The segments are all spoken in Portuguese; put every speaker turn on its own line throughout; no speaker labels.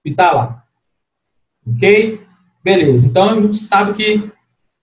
hospitalar. Ok? Beleza. Então, a gente sabe que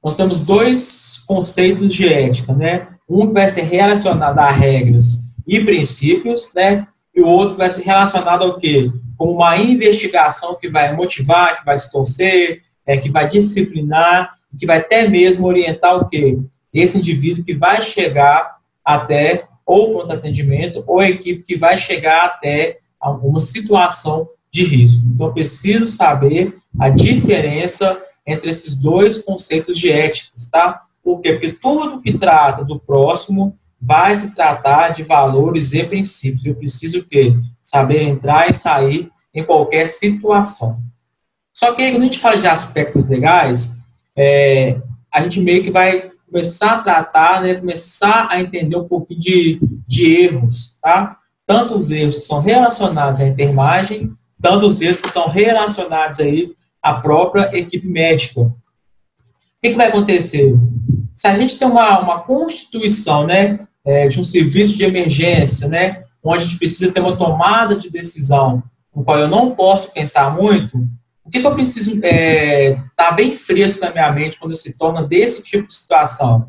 nós temos dois conceitos de ética, né? Um que vai ser relacionado a regras e princípios, né? E o outro que vai ser relacionado ao quê? Como uma investigação que vai motivar, que vai distorcer, que vai disciplinar, que vai até mesmo orientar o quê? Esse indivíduo que vai chegar até ou o pronto atendimento ou a equipe que vai chegar até alguma situação de risco. Então, eu preciso saber a diferença entre esses dois conceitos de éticas, tá? Por quê? Porque tudo que trata do próximo vai se tratar de valores e princípios. Eu preciso o quê? Saber entrar e sair em qualquer situação. Só que quando a gente fala de aspectos legais, a gente meio que vai começar a tratar, né, começar a entender um pouquinho de erros, tá? Tanto os erros que são relacionados à enfermagem, tanto os erros que são relacionados aí à própria equipe médica. O que vai acontecer? Se a gente tem uma constituição, né, de um serviço de emergência, né, onde a gente precisa ter uma tomada de decisão, no qual eu não posso pensar muito, o que eu preciso estar bem fresco na minha mente quando se torna desse tipo de situação?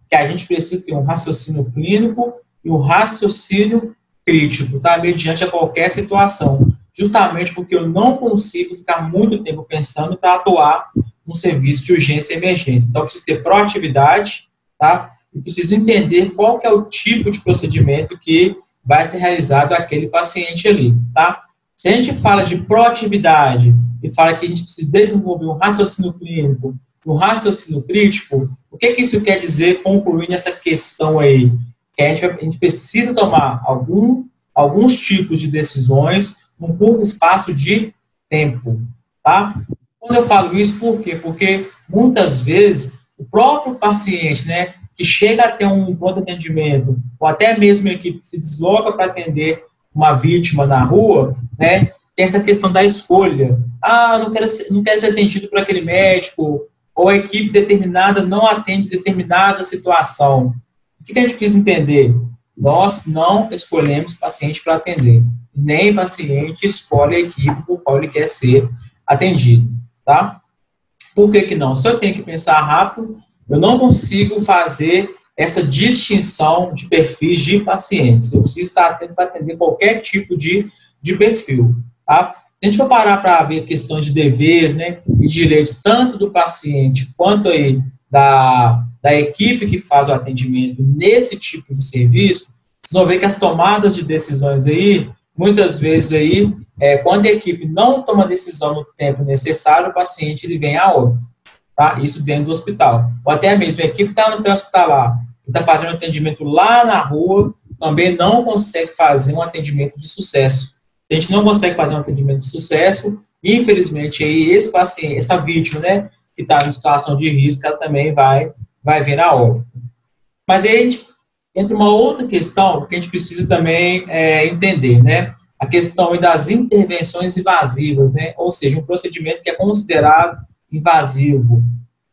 Que a gente precisa ter um raciocínio clínico e um raciocínio crítico, tá? Mediante a qualquer situação. Justamente porque eu não consigo ficar muito tempo pensando para atuar num serviço de urgência e emergência. Então, eu preciso ter proatividade, tá? E preciso entender qual que é o tipo de procedimento que vai ser realizado àquele paciente ali, tá? Se a gente fala de proatividade e fala que a gente precisa desenvolver um raciocínio clínico, um raciocínio crítico, o que isso quer dizer, concluindo essa questão aí? Que a gente precisa tomar alguns tipos de decisões num curto espaço de tempo, tá? Quando eu falo isso, por quê? Porque muitas vezes o próprio paciente, né, que chega a ter um pronto atendimento, ou até mesmo a equipe que se desloca para atender uma vítima na rua, né, tem essa questão da escolha. Ah, não quero ser atendido por aquele médico, ou a equipe determinada não atende determinada situação. O que a gente precisa entender? Nós não escolhemos paciente para atender. Nem paciente escolhe a equipe por qual ele quer ser atendido, tá? Por que não? Se eu tenho que pensar rápido, eu não consigo fazer essa distinção de perfis de pacientes. Eu preciso estar atento para atender qualquer tipo de perfil, tá? Se a gente for parar para ver questões de deveres, né, e direitos tanto do paciente quanto aí da equipe que faz o atendimento nesse tipo de serviço, vocês vão ver que as tomadas de decisões aí, muitas vezes aí, quando a equipe não toma a decisão no tempo necessário, o paciente ele vem a óbito, tá? Isso dentro do hospital. Ou até mesmo a equipe que está no pré-hospitalar, que está fazendo atendimento lá na rua, também não consegue fazer um atendimento de sucesso. A gente não consegue fazer um atendimento de sucesso, infelizmente aí esse paciente, essa vítima, né, que está em situação de risco, ela também vai vir a óbito. Mas aí a gente entra uma outra questão que a gente precisa também entender, né? A questão das intervenções invasivas, né? Ou seja, um procedimento que é considerado invasivo.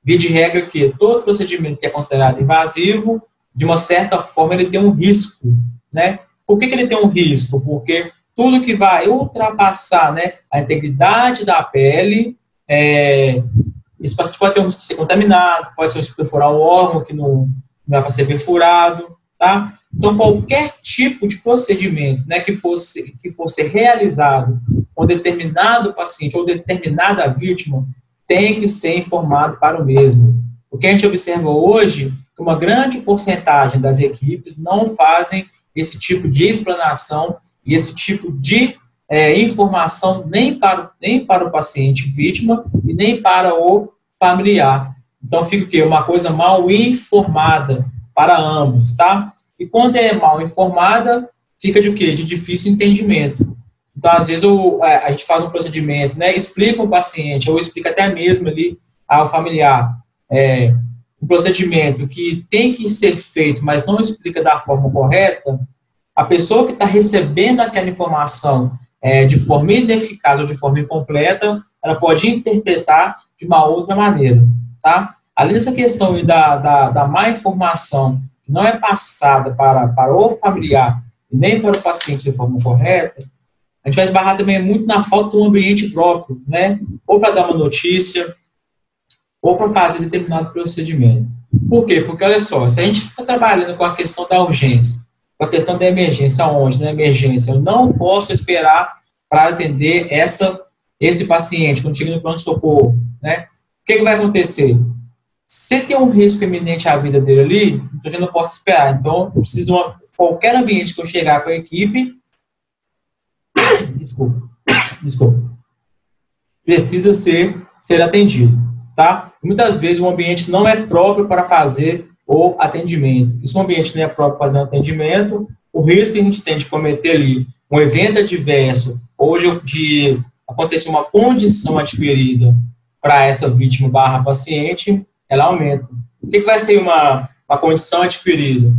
Via de regra que todo procedimento que é considerado invasivo, de uma certa forma, ele tem um risco, né? Por que ele tem um risco? Porque tudo que vai ultrapassar, né, a integridade da pele, esse paciente pode ter um risco de ser contaminado, pode ser um risco de perfurar um órgão que não vai para ser perfurado, tá? Então, qualquer tipo de procedimento, né, que fosse realizado com determinado paciente ou determinada vítima, tem que ser informado para o mesmo. O que a gente observa hoje é que uma grande porcentagem das equipes não fazem esse tipo de explanação e esse tipo de informação nem para o paciente vítima e nem para o familiar. Então, fica o quê? Uma coisa mal informada para ambos, tá? E quando é mal informada, fica de quê? De difícil entendimento. Então, às vezes, a gente faz um procedimento, né? Explica o paciente, ou explica até mesmo ali ao familiar um procedimento que tem que ser feito, mas não explica da forma correta, a pessoa que está recebendo aquela informação de forma ineficaz ou de forma incompleta, ela pode interpretar de uma outra maneira, tá? Além dessa questão da má informação, que não é passada para o familiar e nem para o paciente de forma correta, A gente vai esbarrar também muito na falta de um ambiente próprio, né? Ou para dar uma notícia, ou para fazer determinado procedimento. Por quê? Porque, olha só, se a gente está trabalhando com a questão da urgência, com a questão da emergência, onde na emergência eu não posso esperar para atender esse paciente quando chega no pronto-socorro, né? O que vai acontecer? Se tem um risco iminente à vida dele ali, então eu já não posso esperar. Então, eu preciso qualquer ambiente que eu chegar com a equipe, desculpa, precisa ser atendido, tá? Muitas vezes o ambiente não é próprio para fazer o atendimento. E se o ambiente não é próprio para fazer um atendimento, o risco que a gente tem de cometer ali um evento adverso ou de acontecer uma condição adquirida para essa vítima / paciente, ela aumenta. O que vai ser uma condição adquirida?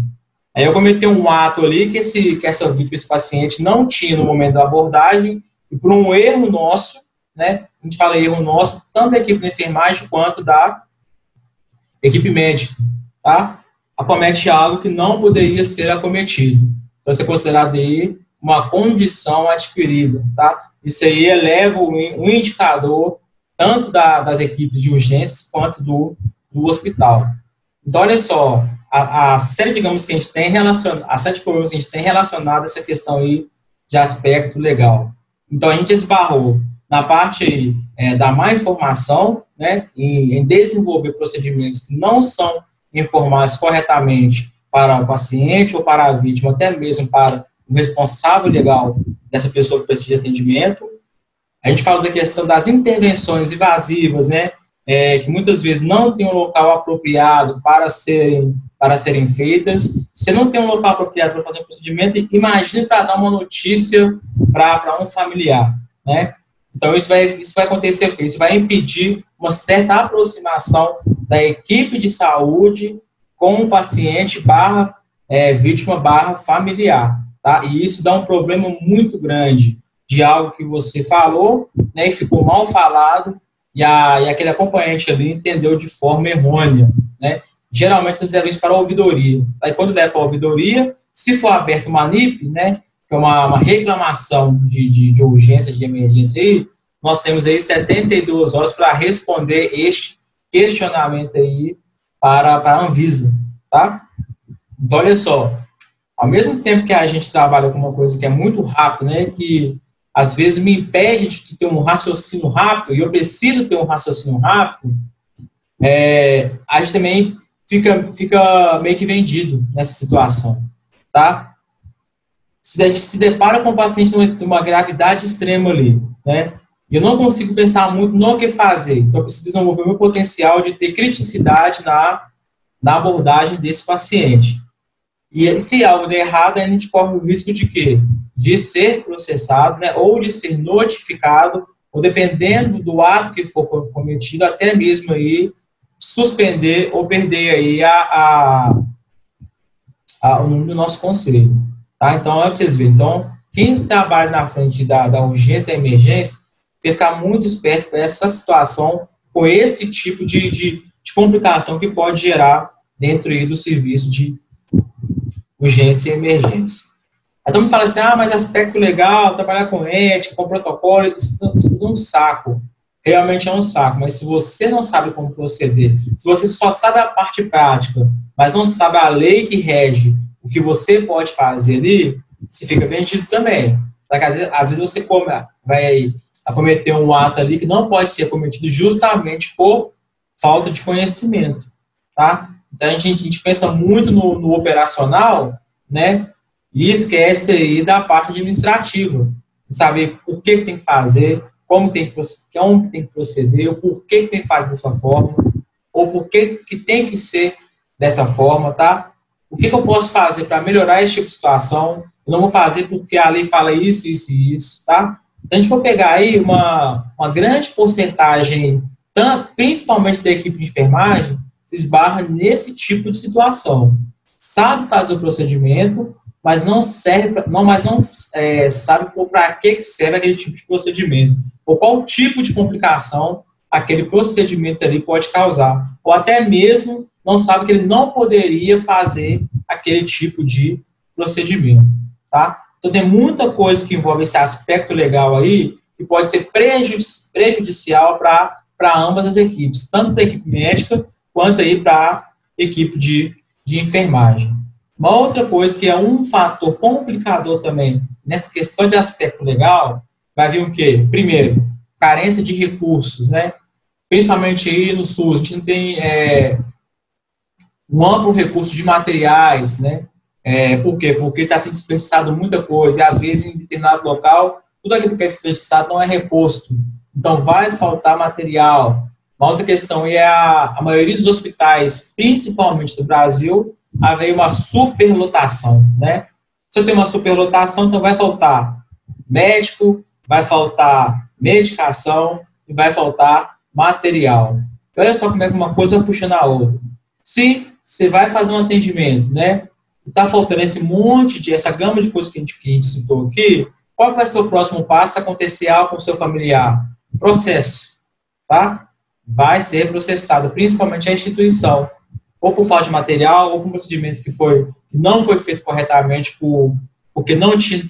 Aí eu cometi um ato ali que essa vítima, esse paciente, não tinha no momento da abordagem, e por um erro nosso, né, a gente fala erro nosso, tanto da equipe de enfermagem quanto da equipe médica, tá? Acomete algo que não poderia ser acometido. Então, isso é considerado aí uma condição adquirida, tá? Isso aí eleva o indicador tanto das equipes de urgências quanto do hospital. Então, olha só, a série, digamos, que a gente tem relacionado, a série de problemas que a gente tem relacionado a essa questão aí de aspecto legal. Então, a gente esbarrou na parte aí, da má informação, né, em desenvolver procedimentos que não são informados corretamente para o paciente ou para a vítima, até mesmo para o responsável legal dessa pessoa que precisa de atendimento. A gente fala da questão das intervenções invasivas, né, que muitas vezes não tem um local apropriado para serem feitas. Se não tem um local apropriado para fazer um procedimento, imagine para dar uma notícia para um familiar, né? Então, isso vai acontecer o quê? Isso vai impedir uma certa aproximação da equipe de saúde com o paciente / vítima / familiar, tá? E isso dá um problema muito grande de algo que você falou, né, e ficou mal falado, e aquele acompanhante ali entendeu de forma errônea, né? Geralmente eles levam isso para a ouvidoria. Aí quando leva para a ouvidoria, se for aberto uma NIP, né, que é uma reclamação de urgência, de emergência, aí, nós temos aí 72 horas para responder este questionamento aí para a Anvisa, tá? Então, olha só, ao mesmo tempo que a gente trabalha com uma coisa que é muito rápida, né, que às vezes me impede de ter um raciocínio rápido, e eu preciso ter um raciocínio rápido, a gente também fica meio que vendido nessa situação, tá? Se a gente se depara com um paciente numa gravidade extrema ali, né, e eu não consigo pensar muito no que fazer, então eu preciso desenvolver o meu potencial de ter criticidade na abordagem desse paciente. E se algo der errado, a gente corre o risco de quê? De ser processado, né, ou de ser notificado, ou dependendo do ato que for cometido, até mesmo aí suspender ou perder aí o número do nosso conselho. Tá? Então, olha para vocês verem. Então, quem trabalha na frente da urgência, da emergência, tem que ficar muito esperto com essa situação, com esse tipo de complicação que pode gerar dentro aí do serviço de urgência e emergência. Aí todo mundo fala assim, mas aspecto legal, trabalhar com ética, com protocolo, isso é um saco. Realmente é um saco, mas se você não sabe como proceder, se você só sabe a parte prática, mas não sabe a lei que rege o que você pode fazer ali, você fica vendido também. Às vezes você vai cometer um ato ali que não pode ser cometido justamente por falta de conhecimento, tá? Então, a gente pensa muito no operacional, né? E esquece aí da parte administrativa. Saber por que tem que fazer, como tem que proceder, o porquê que tem que fazer dessa forma, ou por que tem que ser dessa forma, tá? O que eu posso fazer para melhorar esse tipo de situação? Eu não vou fazer porque a lei fala isso, isso e isso, tá? Se a gente for pegar aí uma grande porcentagem, principalmente da equipe de enfermagem, se esbarra nesse tipo de situação. Sabe fazer o procedimento, mas não sabe para que serve aquele tipo de procedimento, ou qual tipo de complicação aquele procedimento ali pode causar, ou até mesmo não sabe que ele não poderia fazer aquele tipo de procedimento, tá? Então, tem muita coisa que envolve esse aspecto legal aí, que pode ser prejudicial para ambas as equipes, tanto para a equipe médica, quanto aí para a equipe de enfermagem. Uma outra coisa que é um fator complicador também, nessa questão de aspecto legal, vai vir o quê? Primeiro, carência de recursos, né? Principalmente aí no SUS, a gente não tem um amplo recurso de materiais, né? Por quê? Porque está sendo desperdiçado muita coisa, e às vezes em determinado local, tudo aquilo que é desperdiçado não é reposto. Então, vai faltar material. Uma outra questão é a maioria dos hospitais, principalmente do Brasil, haveria uma superlotação, né? Se eu tenho uma superlotação, então vai faltar médico, vai faltar medicação e vai faltar material. Olha só como é que uma coisa vai puxando a outra. Se você vai fazer um atendimento, né? Está faltando essa gama de coisas que a gente citou aqui, qual vai ser o próximo passo se acontecer algo com o seu familiar? Processo, tá? Vai ser processado, principalmente a instituição, ou por falta de material, ou por um procedimento que não foi feito corretamente porque não tinha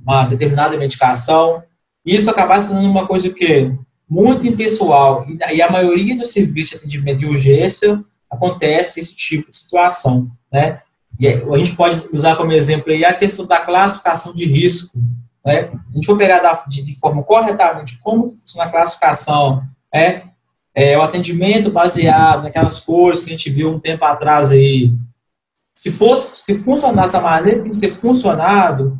uma determinada medicação. E isso acaba se tornando uma coisa que muito impessoal. E a maioria dos serviços de atendimento de urgência acontece esse tipo de situação, né? E a gente pode usar como exemplo aí a questão da classificação de risco, né? A gente for pegar de forma corretamente como funciona a classificação, o atendimento baseado naquelas cores que a gente viu um tempo atrás aí. Se funcionar dessa maneira, tem que ser funcionado,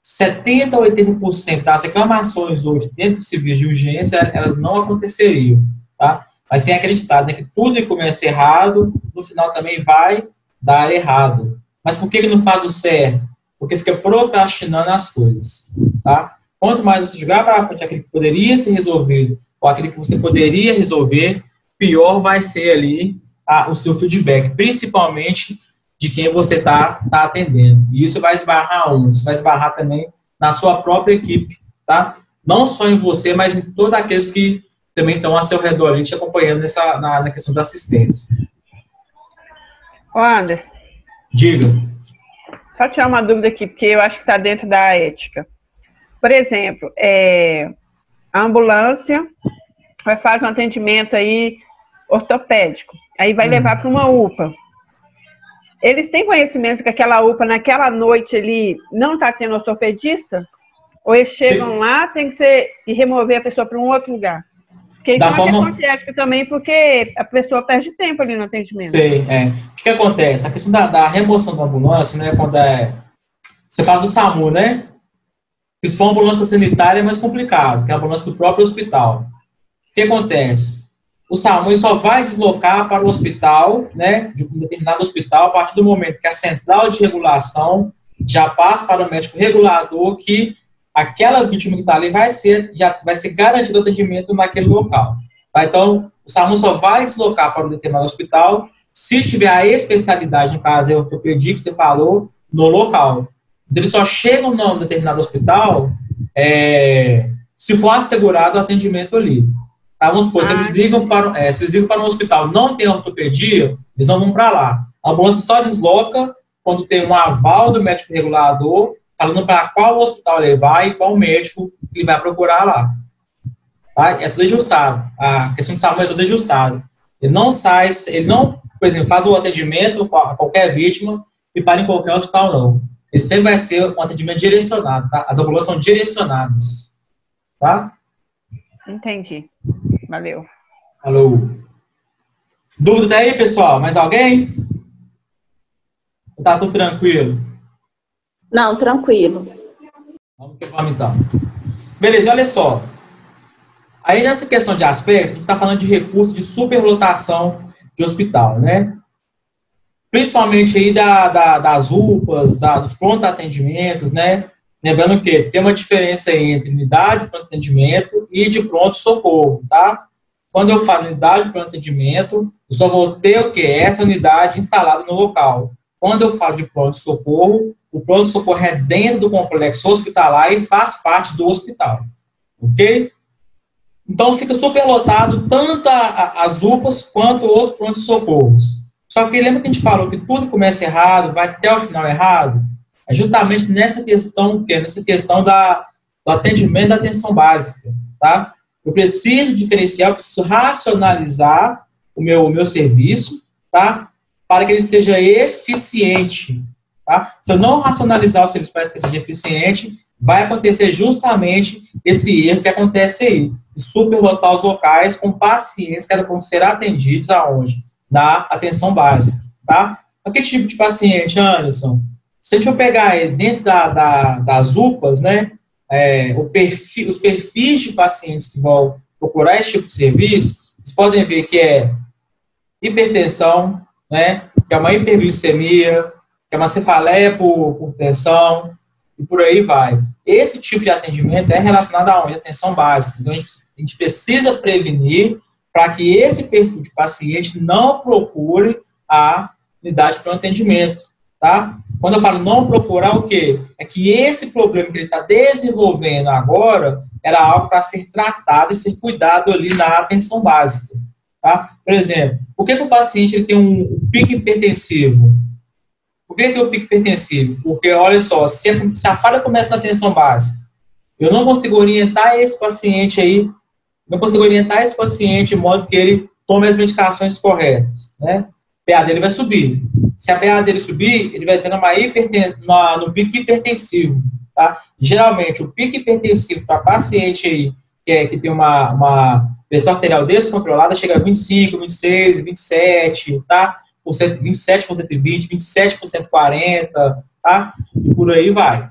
70% a 80% das reclamações hoje dentro do serviço de urgência, elas não aconteceriam, tá? Mas tem acreditado, né, que tudo que começa errado, no final também vai dar errado. Mas por que não faz o certo? Porque fica procrastinando as coisas, tá? Quanto mais você jogar para frente aquilo que poderia ser resolvido, ou aquilo que você poderia resolver, pior vai ser ali o seu feedback, principalmente de quem você está atendendo. E isso vai esbarrar isso vai esbarrar também na sua própria equipe, tá? Não só em você, mas em todos aqueles que também estão ao seu redor, ali, te acompanhando na questão da assistência.
Ô Anderson.
Diga.
Só tirar uma dúvida aqui, porque eu acho que está dentro da ética. Por exemplo, a ambulância vai fazer um atendimento aí ortopédico, aí vai levar para uma UPA. Eles têm conhecimento que aquela UPA, naquela noite ali, não está tendo ortopedista? Ou eles chegam lá, tem que ser e remover a pessoa para um outro lugar? Porque isso é uma questão de ética também, porque a pessoa perde tempo ali no atendimento.
Sim, O que acontece? A questão da remoção da ambulância, né, quando você fala do SAMU, né? Se for uma ambulância sanitária é mais complicado, que é a ambulância do próprio hospital. O que acontece? O SAMU só vai deslocar para o hospital, né, de um determinado hospital, a partir do momento que a central de regulação já passa para o médico regulador que aquela vítima que está ali já vai ser garantido atendimento naquele local. Tá? Então, o SAMU só vai deslocar para um determinado hospital se tiver a especialidade, no caso, a ortopedia que você falou, no local. Então, eles só chegam num determinado hospital se for assegurado o atendimento ali. Tá? Vamos supor, se eles ligam para um hospital não tem ortopedia, eles não vão para lá. A ambulância só desloca quando tem um aval do médico regulador falando para qual hospital ele vai e qual médico ele vai procurar lá. Tá? É tudo ajustado. A questão de SAMU é tudo ajustado. Ele não, por exemplo, faz o atendimento a qualquer vítima e para em qualquer hospital, não. Ele sempre vai ser um atendimento direcionado, tá? As ambulâncias são direcionadas. Tá?
Entendi. Valeu.
Alô. Dúvida aí, pessoal? Mais alguém? Tá tudo tranquilo?
Não, tranquilo.
Vamos que vamos, então. Beleza, olha só. Aí, nessa questão de aspecto, a gente está falando de recurso de superlotação de hospital, né? Principalmente aí das UPAs, dos pronto-atendimentos, né? Lembrando que tem uma diferença aí entre unidade de pronto-atendimento e de pronto-socorro, tá? Quando eu falo unidade de pronto-atendimento, eu só vou ter o quê? Essa unidade instalada no local. Quando eu falo de pronto-socorro, o pronto-socorro é dentro do complexo hospitalar e faz parte do hospital. Ok? Então, fica superlotado tanto as UPAs quanto os pronto-socorros. Só que lembra que a gente falou que tudo começa errado, vai até o final errado? É justamente nessa questão, que é nessa questão do atendimento da atenção básica, tá? Eu preciso diferenciar, eu preciso racionalizar o meu serviço, tá? Para que ele seja eficiente, tá? Se eu não racionalizar o serviço para que ele seja eficiente, vai acontecer justamente esse erro que acontece aí, de superlotar os locais com pacientes que vão ser atendidos aonde? Na atenção básica, tá? Que tipo de paciente, Anderson? Se a gente for pegar dentro das UPAs, né, os perfis de pacientes que vão procurar esse tipo de serviço, vocês podem ver que é hipertensão, né, que é uma hiperglicemia, que é uma cefaleia por tensão, e por aí vai. Esse tipo de atendimento é relacionado a onde? Atenção básica. Então, a gente precisa prevenir para que esse perfil de paciente não procure a unidade para o atendimento, tá? Quando eu falo não procurar, o quê? É que esse problema que ele está desenvolvendo agora era algo para ser tratado e ser cuidado ali na atenção básica, tá? Por exemplo, por que o paciente ele tem um pico hipertensivo? Por que tem o pico hipertensivo? Porque, olha só, se a falha começa na atenção básica, eu não consigo orientar esse paciente aí, de modo que ele tome as medicações corretas, né? O PA dele vai subir. Se a PA dele subir, ele vai ter no pico hipertensivo, tá? Geralmente, o pico hipertensivo para paciente aí, que tem uma pressão arterial descontrolada, chega a 25, 26, 27, tá? 27 por 120, 27 por 140, tá? E por aí vai.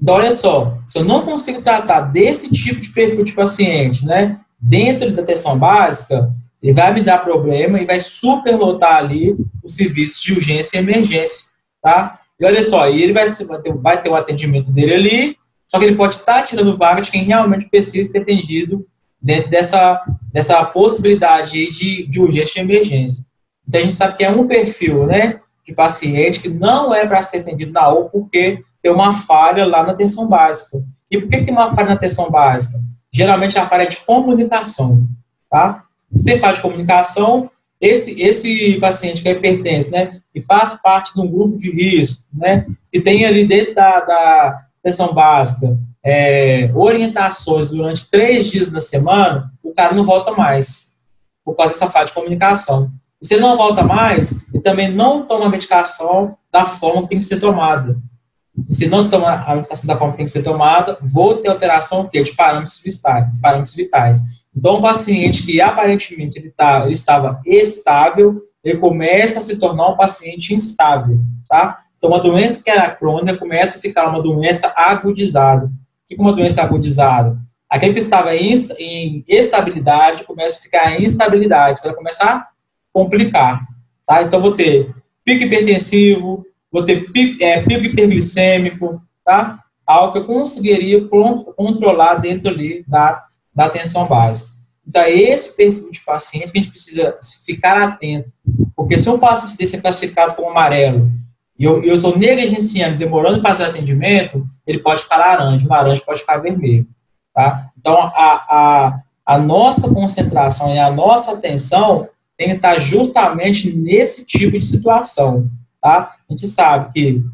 Então, olha só, se eu não consigo tratar desse tipo de perfil de paciente, né, dentro da atenção básica, ele vai me dar problema e vai superlotar ali o serviço de urgência e emergência, tá? E olha só, ele vai ter o atendimento dele ali, só que ele pode estar tirando vaga de quem realmente precisa ser atendido dentro dessa possibilidade de urgência e emergência. Então, a gente sabe que é um perfil, né, de paciente que não é para ser atendido na UPA porque tem uma falha lá na atenção básica. E por que tem uma falha na atenção básica? Geralmente, a falha é de comunicação, tá? Se tem falha de comunicação, esse paciente que é hipertenso, né, que faz parte de um grupo de risco, né, que tem ali dentro da atenção básica orientações durante 3 dias na semana, o cara não volta mais, por causa dessa falha de comunicação. E se ele não volta mais, ele também não toma a medicação da forma que tem que ser tomada. E se não toma a medicação da forma que tem que ser tomada, vou ter alteração de parâmetros vitais. Então, um paciente que aparentemente ele estava estável, ele começa a se tornar um paciente instável, tá? Então, uma doença que era crônica começa a ficar uma doença agudizada. O que é uma doença agudizada? Aquele que estava em estabilidade começa a ficar em instabilidade. Então, vai começar a complicar, tá? Então, vou ter pico hipertensivo, vou ter pico hiperglicêmico, tá? Algo que eu conseguiria controlar dentro ali da atenção básica. Então, é esse perfil de paciente que a gente precisa ficar atento. Porque se um paciente desse é classificado como amarelo e eu estou negligenciando, demorando em fazer o atendimento, ele pode ficar laranja, o laranja pode ficar vermelho, tá? Então, a nossa concentração e a nossa atenção tem que estar justamente nesse tipo de situação, tá? A gente sabe que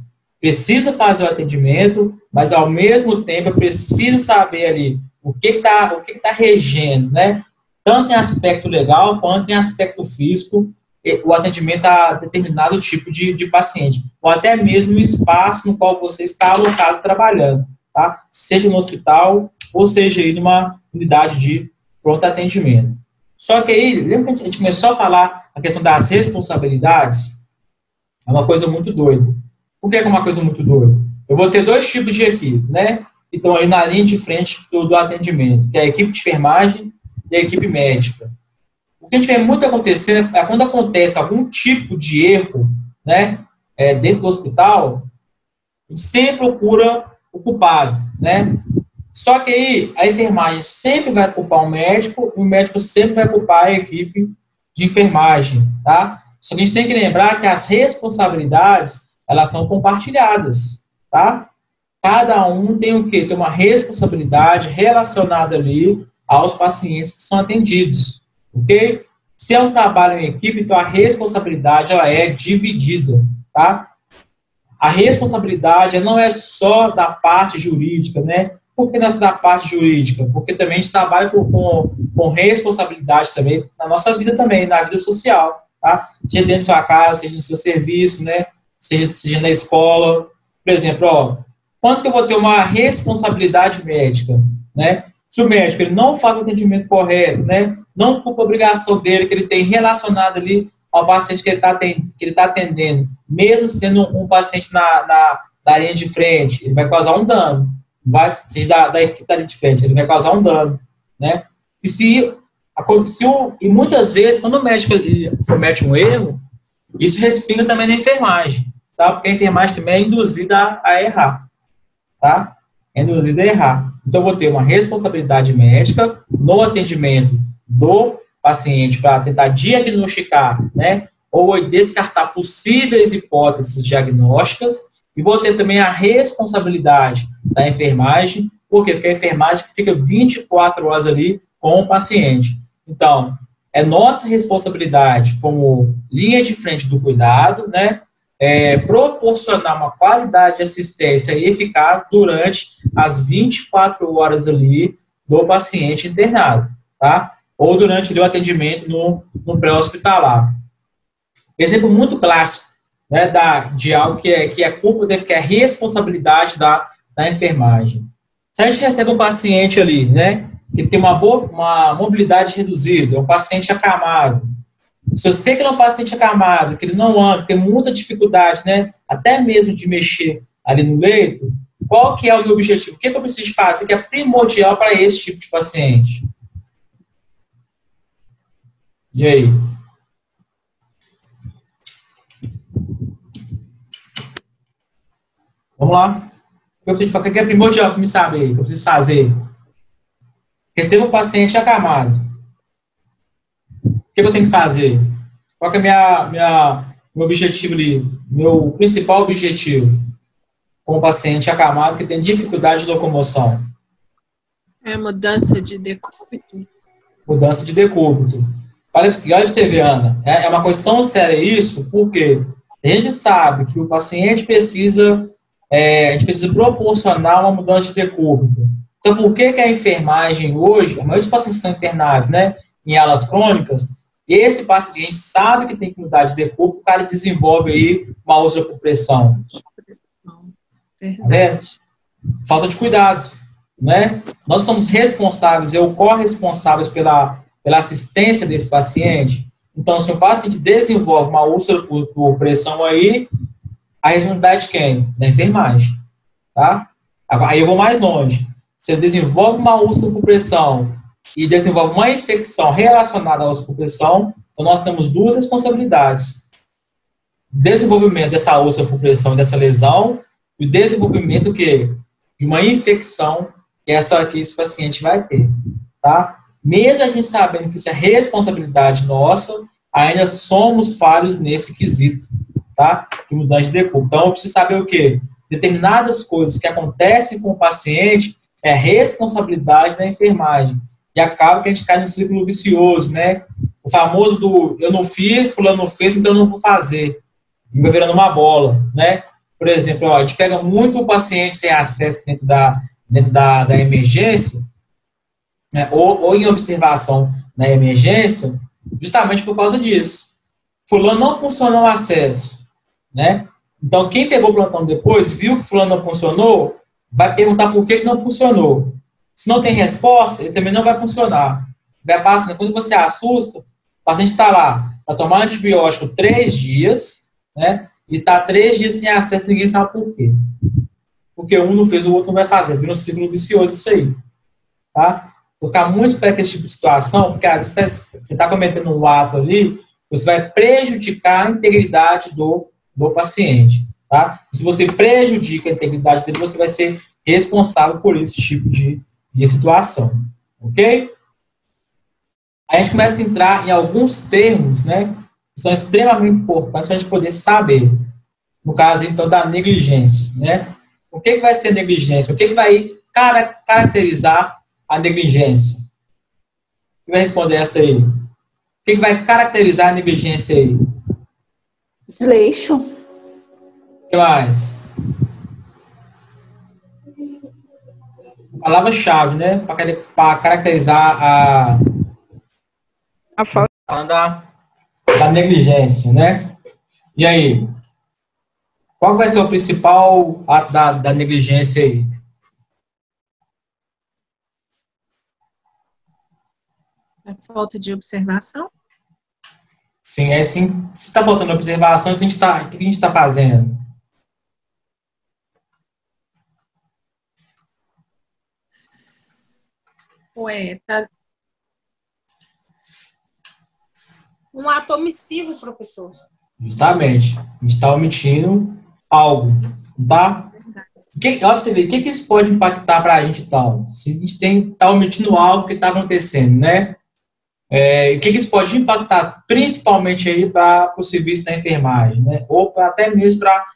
precisa fazer o atendimento, mas ao mesmo tempo eu preciso saber ali o que está regendo, né? Tanto em aspecto legal quanto em aspecto físico, o atendimento a determinado tipo de paciente, ou até mesmo o espaço no qual você está alocado trabalhando, tá? Seja no hospital ou seja aí numa unidade de pronto atendimento. Só que aí, lembra que a gente começou a falar a questão das responsabilidades? É uma coisa muito doida. Por que é uma coisa muito doida? Eu vou ter 2 tipos de equipe, né? Que estão aí na linha de frente do atendimento, que é a equipe de enfermagem e a equipe médica. O que a gente vê muito acontecendo é quando acontece algum tipo de erro, né, dentro do hospital, a gente sempre procura o culpado, né? Só que aí a enfermagem sempre vai culpar o médico sempre vai culpar a equipe de enfermagem, tá? Só que a gente tem que lembrar que as responsabilidades, elas são compartilhadas, tá? Cada um tem o quê? Tem uma responsabilidade relacionada ali aos pacientes que são atendidos, ok? Se é um trabalho em equipe, então a responsabilidade ela é dividida, tá? a responsabilidade não é só da parte jurídica, né? Por que não é só da parte jurídica? Porque também a gente trabalha com responsabilidade também na nossa vida também, na vida social, tá? Seja dentro da sua casa, seja no seu serviço, né? Seja na escola. Por exemplo, ó, quanto que eu vou ter uma responsabilidade médica, né? Se o médico ele não faz o atendimento correto, né? Não cumpre a obrigação dele que ele tem relacionado ali ao paciente que ele tá atendendo, mesmo sendo um paciente da linha de frente, ele vai causar um dano. Seja da equipe da linha de frente, ele vai causar um dano, né? E muitas vezes, quando o médico comete um erro, isso respinga também na enfermagem, tá? Porque a enfermagem também é induzida a errar, tá? É induzida a errar. Então, eu vou ter uma responsabilidade médica no atendimento do paciente para tentar diagnosticar, né? Ou descartar possíveis hipóteses diagnósticas, e vou ter também a responsabilidade da enfermagem. Por quê? Porque a enfermagem fica 24 horas ali com o paciente. Então, é nossa responsabilidade como linha de frente do cuidado, né? Proporcionar uma qualidade de assistência eficaz durante as 24 horas ali do paciente internado, tá? Ou durante o atendimento no pré-hospitalar. Exemplo muito clássico, né, de algo que é culpa, que é responsabilidade da enfermagem. Se a gente recebe um paciente ali, né, que tem uma mobilidade reduzida, um paciente acamado, se eu sei que ele é um paciente acamado, que ele não anda, que tem muita dificuldade, né, até mesmo de mexer ali no leito, qual que é o meu objetivo? O que eu preciso fazer que é primordial para esse tipo de paciente? E aí? Vamos lá. O que eu preciso fazer? O que é primordial para me saber? O que eu preciso fazer? Recebo um paciente acamado. O que eu tenho que fazer? Qual que é meu objetivo ali? Meu principal objetivo com o paciente acamado que tem dificuldade de locomoção?
É mudança de decúbito.
Mudança de decúbito. Olha para você ver, Ana. É uma questão séria isso, porque a gente sabe que o paciente precisa... a gente precisa proporcionar uma mudança de decúbito. Então, por que a enfermagem hoje, a maioria dos pacientes são internados, né, em alas crônicas, esse paciente, a gente sabe que tem que mudar de decúbito, o cara desenvolve aí uma osteopressão.
Verdade.
Falta de cuidado, né? Nós somos responsáveis, eu corresponsáveis pela assistência desse paciente. Então, se o paciente desenvolve uma osteopressão aí, a responsabilidade de quem? Da enfermagem, tá? Aí eu vou mais longe. Se ele desenvolve uma osteopressão e desenvolve uma infecção relacionada à osteopressão, então nós temos duas responsabilidades. Desenvolvimento dessa osteopressão, dessa lesão, e o desenvolvimento de uma infecção que esse paciente vai ter, tá? Mesmo a gente sabendo que isso é responsabilidade nossa, ainda somos falhos nesse quesito, tá? De mudança de decúbito. Então, eu preciso saber o quê? Determinadas coisas que acontecem com o paciente é responsabilidade da enfermagem. E acaba que a gente cai num círculo vicioso, né? O famoso eu não fiz, fulano não fez, então eu não vou fazer. E vai virando uma bola, né? Por exemplo, a gente pega muito o paciente sem acesso dentro da emergência, né? ou em observação na emergência, justamente por causa disso. Fulano não funcionou o acesso, né? Então, quem pegou o plantão depois, viu que fulano não funcionou, vai perguntar por que não funcionou. Se não tem resposta, ele também não vai funcionar. Vai passar, quando você assusta, o paciente está lá para tomar antibiótico 3 dias, né? E está 3 dias sem acesso, ninguém sabe por quê. Porque um não fez, o outro não vai fazer. Vira um ciclo vicioso isso aí. Tá? Vou ficar muito perto desse tipo de situação, porque às vezes você está cometendo um ato ali, você vai prejudicar a integridade do paciente. Tá? Se você prejudica a integridade dele, você vai ser responsável por esse tipo de situação. Ok? Aí a gente começa a entrar em alguns termos, né, que são extremamente importantes para a gente poder saber. No caso, então, da negligência. Né? O que vai ser negligência? O que vai caracterizar a negligência? Quem vai responder essa aí? O que vai caracterizar a negligência aí?
Desleixo.
que mais? Palavra-chave, né? Para caracterizar
A falta.
falando da negligência, né? E aí? Qual vai ser o principal ato da negligência aí?
A falta de observação.
Sim, é assim, se está faltando observação, então o que a gente está fazendo?
Ué, tá.
Um ato omissivo, professor.
Justamente. A gente está omitindo algo, tá? Olha você ver, o que isso pode impactar para a gente, então? Se a gente está omitindo algo que está acontecendo, né? O que isso pode impactar principalmente aí para o serviço da enfermagem, né? Ou até mesmo para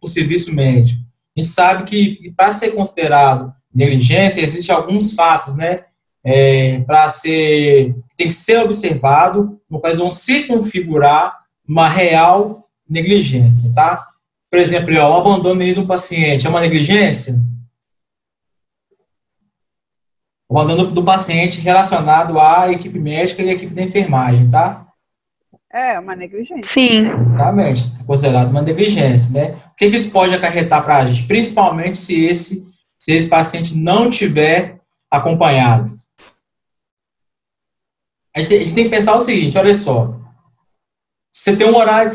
o serviço médico. A gente sabe que para ser considerado negligência, existem alguns fatos, né? Tem que ser observado, no qual eles vão se configurar uma real negligência, tá? Por exemplo, o abandono aí do paciente é uma negligência? O abandono do paciente relacionado à equipe médica e à equipe da enfermagem, tá?
É uma negligência.
Sim.
Exatamente. É considerado uma negligência, né? O que isso pode acarretar para a gente? Principalmente se esse paciente não tiver acompanhado. A gente tem que pensar o seguinte, olha só. Você tem um horário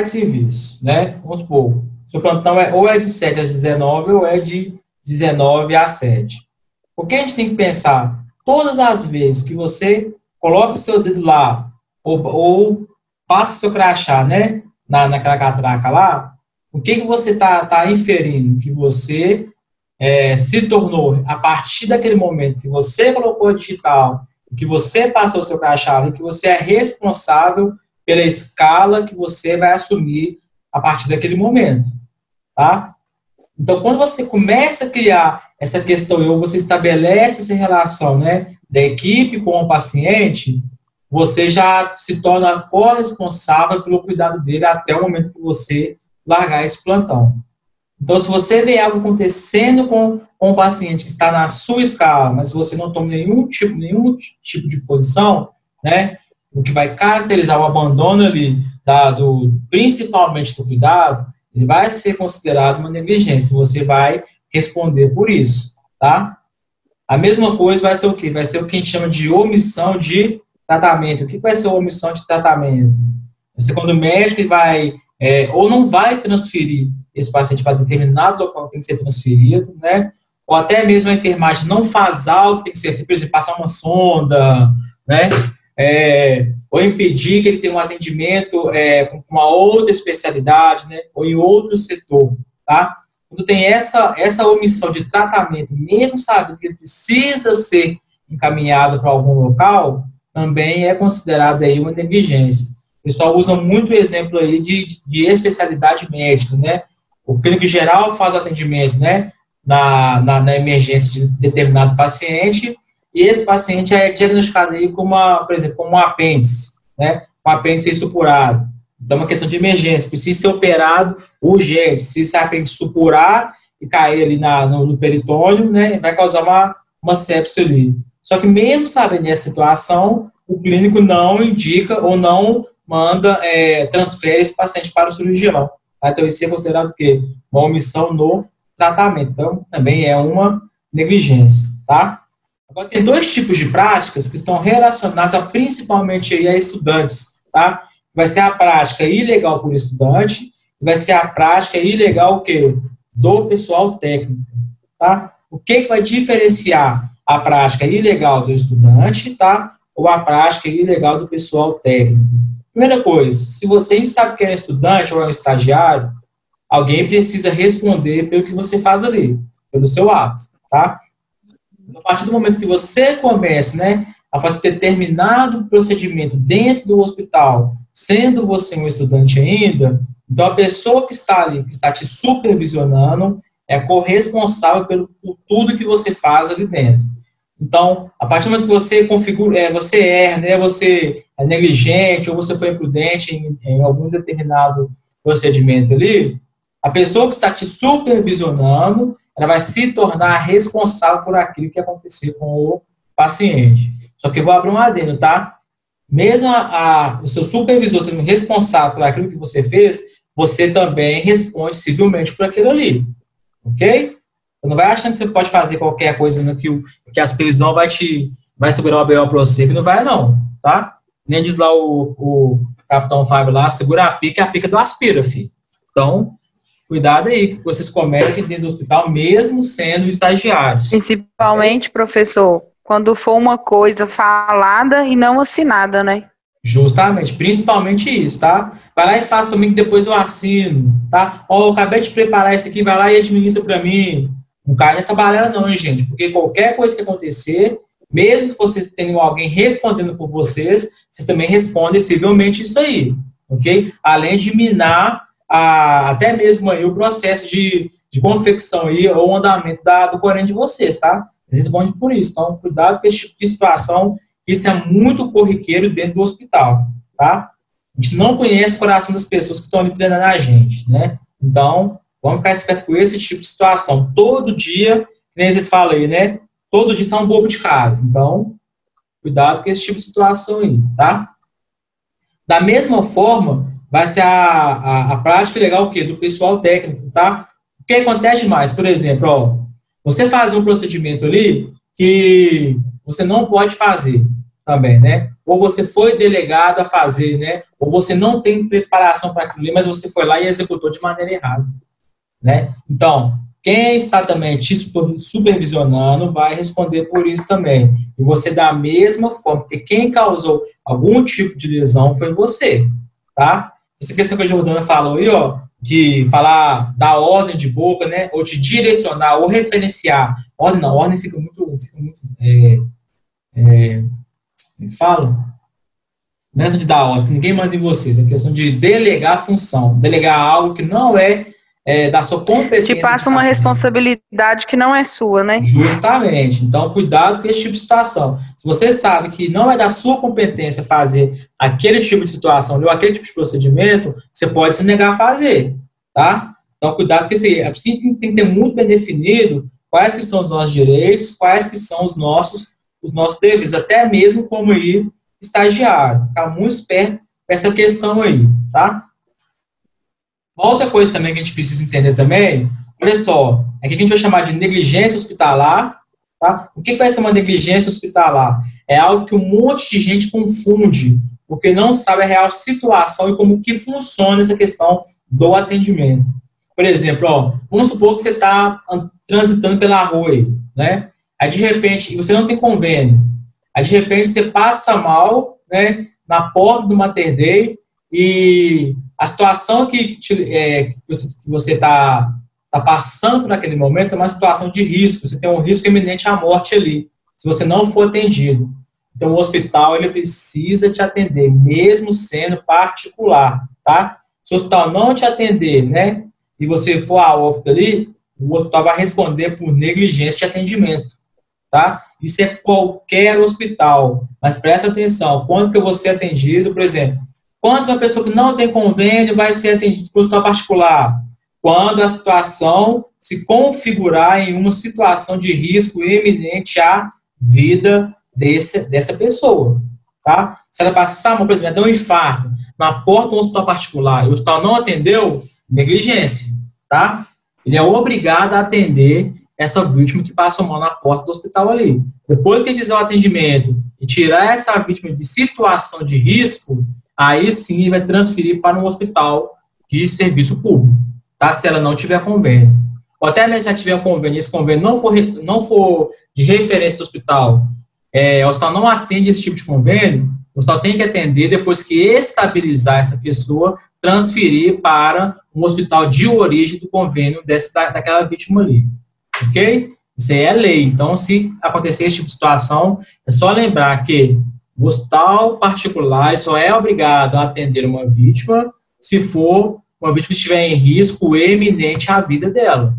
de serviço, né? Vamos supor, seu plantão ou é de 7 às 19 ou é de 19 às 7. O que a gente tem que pensar? Todas as vezes que você coloca o seu dedo lá ou passa seu crachá, né? Naquela catraca lá, o que você tá inferindo? Que você se tornou, a partir daquele momento que você colocou a digital, que você passou o seu crachá e que você é responsável pela escala que você vai assumir a partir daquele momento, tá? Então, quando você começa a criar essa questão, ou você estabelece essa relação, né, da equipe com o paciente, você já se torna corresponsável pelo cuidado dele até o momento que você largar esse plantão. Então, se você vê algo acontecendo com o paciente que está na sua escala, mas você não toma nenhum tipo de posição, né, o que vai caracterizar o abandono ali, principalmente do cuidado, ele vai ser considerado uma negligência. Você vai responder por isso, tá? A mesma coisa vai ser o quê? Vai ser o que a gente chama de omissão de tratamento. O que vai ser omissão de tratamento? Vai ser quando o médico vai, ou não vai transferir esse paciente para determinado local que tem que ser transferido, né? Ou até mesmo a enfermagem não faz algo que tem que ser feito, por exemplo, passar uma sonda, né? Ou impedir que ele tenha um atendimento com uma outra especialidade, né? Ou em outro setor, tá? Quando tem essa omissão de tratamento, mesmo sabendo que ele precisa ser encaminhado para algum local, também é considerado aí uma negligência. O pessoal usa muito o exemplo aí de especialidade médica, né? O clínico geral faz o atendimento, né? Na emergência de determinado paciente, e esse paciente é diagnosticado aí por exemplo, como um apêndice, né? Um apêndice supurado. Então, é uma questão de emergência, precisa ser operado urgente. Se esse apêndice supurar e cair ali no peritônio, né? Vai causar uma sepse ali. Só que mesmo sabendo dessa situação, o clínico não indica ou não manda, transfere esse paciente para o cirurgião. Tá? Então, isso é considerado o quê? Uma omissão no tratamento. Então, também é uma negligência, tá? Agora, tem dois tipos de práticas que estão relacionadas principalmente aí a estudantes, tá? Vai ser a prática ilegal por estudante e vai ser a prática ilegal o quê? Do pessoal técnico, tá? O que vai diferenciar a prática ilegal do estudante, tá? Ou a prática ilegal do pessoal técnico? Primeira coisa, se você sabe que é um estudante ou é um estagiário, alguém precisa responder pelo que você faz ali, pelo seu ato, tá? A partir do momento que você começa, né, a fazer determinado procedimento dentro do hospital, sendo você um estudante ainda, então a pessoa que está ali, que está te supervisionando, é corresponsável por tudo que você faz ali dentro. Então, a partir do momento que você configura, você erra, né, você é negligente ou você foi imprudente em algum determinado procedimento ali, A pessoa que está te supervisionando, ela vai se tornar responsável por aquilo que aconteceu com o paciente. Só que eu vou abrir um adendo, tá? Mesmo o seu supervisor sendo responsável por aquilo que você fez, você também responde civilmente por aquilo ali. Ok? Então, não vai achando que você pode fazer qualquer coisa, né, que a supervisão vai segurar o BO para você, que não vai não, tá? Nem diz lá o Capitão Fábio lá, segura a pica do aspira, filho. Então, cuidado aí, que vocês cometem dentro do hospital, mesmo sendo estagiários.
Principalmente, professor, quando for uma coisa falada e não assinada, né?
Justamente, principalmente isso, tá? Vai lá e faz para mim que depois eu assino, tá? Ó, eu acabei de preparar isso aqui, vai lá e administra para mim. Não cai nessa balela não, hein, gente? Porque qualquer coisa que acontecer, mesmo que vocês tenham alguém respondendo por vocês, vocês também respondem civilmente isso aí, ok? Além de minar até mesmo aí o processo de confecção aí, ou o andamento do corrente de vocês, tá? Eles respondem por isso. Então, cuidado com esse tipo de situação. Isso é muito corriqueiro dentro do hospital, tá? A gente não conhece o coração das pessoas que estão ali treinando a gente, né? Então, vamos ficar esperto com esse tipo de situação. Todo dia, nem vocês falam aí, né? Todo dia são um bobo de casa. Então, cuidado com esse tipo de situação aí, tá? Da mesma forma, vai ser a prática legal o quê? Do pessoal técnico, tá? O que acontece mais? Por exemplo, ó, você faz um procedimento ali que você não pode fazer também, né? Ou você foi delegado a fazer, né? Ou você não tem preparação para aquilo ali, mas você foi lá e executou de maneira errada, né? Então, quem está também te supervisionando vai responder por isso também. E você da mesma forma, porque quem causou algum tipo de lesão foi você, tá? Essa questão que a Jordana falou aí, ó, de falar da ordem de boca, né? Ou te direcionar, ou referenciar. Ordem não, ordem fica muito como fala? Não é questão de dar ordem, ninguém manda em vocês, é questão de delegar a função, delegar algo que não é da sua competência.
Te passa uma responsabilidade que não é sua, né?
Justamente. Então, cuidado com esse tipo de situação. Se você sabe que não é da sua competência fazer aquele tipo de situação ou aquele tipo de procedimento, você pode se negar a fazer, tá? Então, cuidado com isso aí. É preciso tem que ter muito bem definido quais que são os nossos direitos, quais que são os nossos deveres, até mesmo como aí estagiário. Ficar muito esperto com essa questão aí, tá? Uma outra coisa também que a gente precisa entender também, olha só, é que a gente vai chamar de negligência hospitalar, tá? O que vai ser uma negligência hospitalar? É algo que um monte de gente confunde, porque não sabe a real situação e como que funciona essa questão do atendimento. Por exemplo, ó, vamos supor que você está transitando pela rua aí, né? Aí, de repente, você não tem convênio. Aí, de repente, você passa mal, né, na porta do Mater Dei e a situação que você está passando por aquele momento é uma situação de risco. Você tem um risco iminente à morte ali, se você não for atendido. Então, o hospital, ele precisa te atender, mesmo sendo particular, tá? Se o hospital não te atender, né, e você for a óbito ali, o hospital vai responder por negligência de atendimento, tá? Isso é qualquer hospital, mas presta atenção, quando que eu vou ser atendido, por exemplo, quando que uma pessoa que não tem convênio vai ser atendida por hospital particular? Quando a situação se configurar em uma situação de risco iminente à vida dessa pessoa, tá? Se ela passar, por exemplo, dar um infarto na porta de um hospital particular e o hospital não atendeu, negligência, tá? Ele é obrigado a atender essa vítima que passou mal na porta do hospital ali. Depois que ele fizer o atendimento e tirar essa vítima de situação de risco, aí sim ele vai transferir para um hospital de serviço público, tá? Se ela não tiver convênio. Ou até mesmo se ela tiver convênio e esse convênio não for de referência do hospital, o hospital não atende esse tipo de convênio, o hospital tem que atender, depois que estabilizar essa pessoa, transferir para um hospital de origem do convênio daquela vítima ali. Ok? Isso aí é lei. Então, se acontecer esse tipo de situação, é só lembrar que o hospital particular só é obrigado a atender uma vítima se for uma vítima que estiver em risco eminente à vida dela.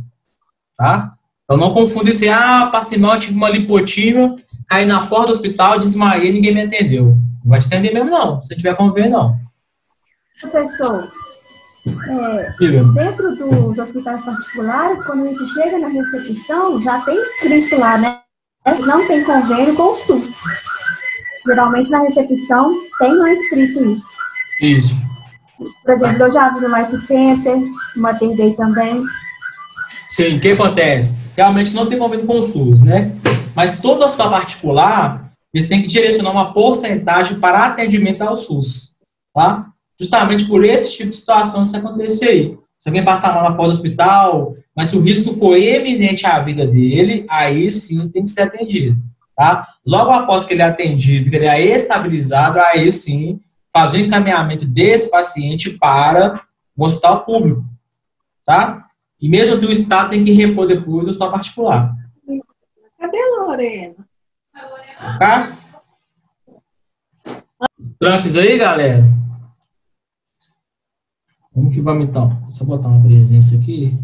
Tá? Então, não confunda isso. Passei mal, tive uma lipotímia, caí na porta do hospital, desmaiei, ninguém me atendeu. Não vai te atender mesmo, não. Se tiver convênio, não.
Professor, Dentro dos hospitais particulares, quando a gente chega na recepção, já tem escrito lá, né? Não tem convênio com o SUS. Geralmente na recepção tem lá escrito isso.
Isso.
Por exemplo, eu já vi no Life Center, no Mater Dei também.
Sim, o que acontece? Realmente não tem convênio com o SUS, né? Mas todo hospital particular, eles têm que direcionar uma porcentagem para atendimento ao SUS, tá? Justamente por esse tipo de situação isso acontecer aí. Se alguém passar mal na porta do hospital, mas se o risco for eminente à vida dele, aí sim tem que ser atendido, tá? Logo após que ele é atendido, que ele é estabilizado, aí sim faz o encaminhamento desse paciente para o hospital público, tá? E mesmo assim o Estado tem que repor depois do hospital particular.
Cadê a Lorena?
Tá? Tranques aí, galera. Como que vamos então? Deixa eu botar uma presença aqui.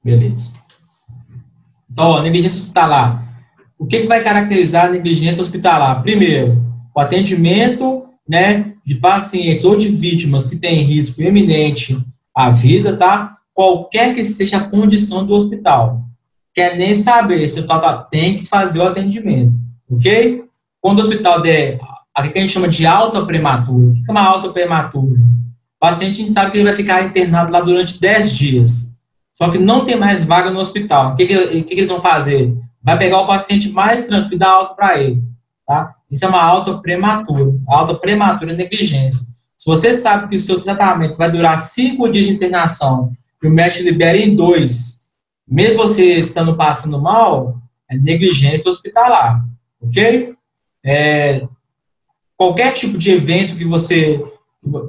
Beleza. Então, ó, negligência hospitalar. O que vai caracterizar a negligência hospitalar? Primeiro, o atendimento, né, de pacientes ou de vítimas que têm risco eminente à vida, tá? Qualquer que seja a condição do hospital. Quer nem saber se o hospital tem que fazer o atendimento, ok? Quando o hospital der aquilo que a gente chama de alta prematura. O que é uma alta prematura? O paciente, a gente sabe que ele vai ficar internado lá durante 10 dias. Só que não tem mais vaga no hospital. O que eles vão fazer? Vai pegar o paciente mais tranquilo e dar alta para ele. Tá? Isso é uma alta prematura. A alta prematura é negligência. Se você sabe que o seu tratamento vai durar 5 dias de internação e o médico libera em 2, mesmo você estando passando mal, é negligência hospitalar. Ok? Qualquer tipo de evento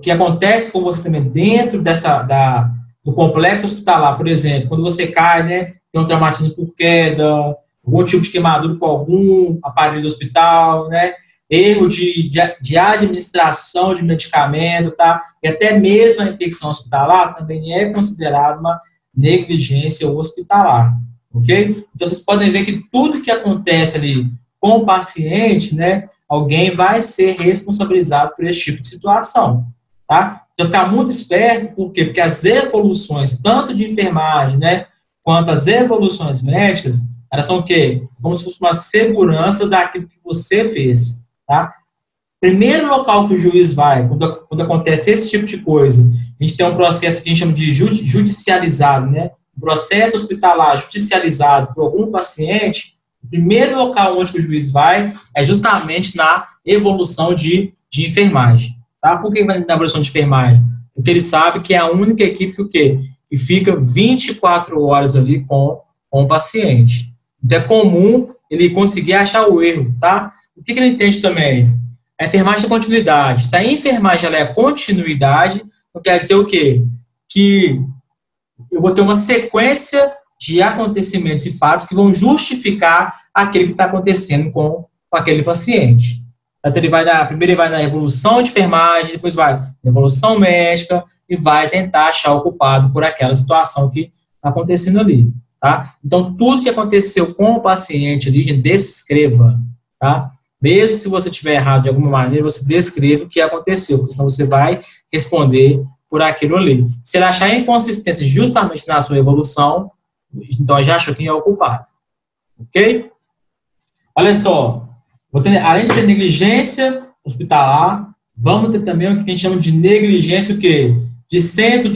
que acontece com você também dentro do complexo hospitalar, por exemplo, quando você cai, né, tem um traumatismo por queda, algum tipo de queimadura com algum aparelho do hospital, né, erro de administração de medicamento, tá, e até mesmo a infecção hospitalar também é considerada uma negligência hospitalar, ok? Então, vocês podem ver que tudo que acontece ali com o paciente, né, alguém vai ser responsabilizado por esse tipo de situação, tá? Então, ficar muito esperto, por quê? Porque as evoluções, tanto de enfermagem, né, quanto as evoluções médicas, elas são o quê? Como se fosse uma segurança daquilo que você fez, tá? Primeiro local que o juiz vai, quando acontece esse tipo de coisa, a gente tem um processo que a gente chama de judicializado, né? Um processo hospitalar judicializado por algum paciente, o primeiro local onde o juiz vai é justamente na evolução de enfermagem. Tá? Por que vai na evolução de enfermagem? Porque ele sabe que é a única equipe que o quê? Que fica 24 horas ali com o paciente. Então é comum ele conseguir achar o erro. Tá? O que ele entende também? A enfermagem é continuidade. Se a enfermagem ela é continuidade, não quer dizer o quê? Que eu vou ter uma sequência de acontecimentos e fatos que vão justificar aquele que está acontecendo com aquele paciente. Então, primeiro ele vai na evolução de enfermagem, depois vai na evolução médica e vai tentar achar o culpado por aquela situação que está acontecendo ali, tá? Então, tudo que aconteceu com o paciente ali, descreva, tá? Mesmo se você tiver errado de alguma maneira, você descreva o que aconteceu, porque senão você vai responder por aquilo ali. Se ele achar inconsistência justamente na sua evolução, então já achou quem é o culpado. Ok? Olha só, além de ter negligência hospitalar, vamos ter também o que a gente chama de negligência, o quê? De centro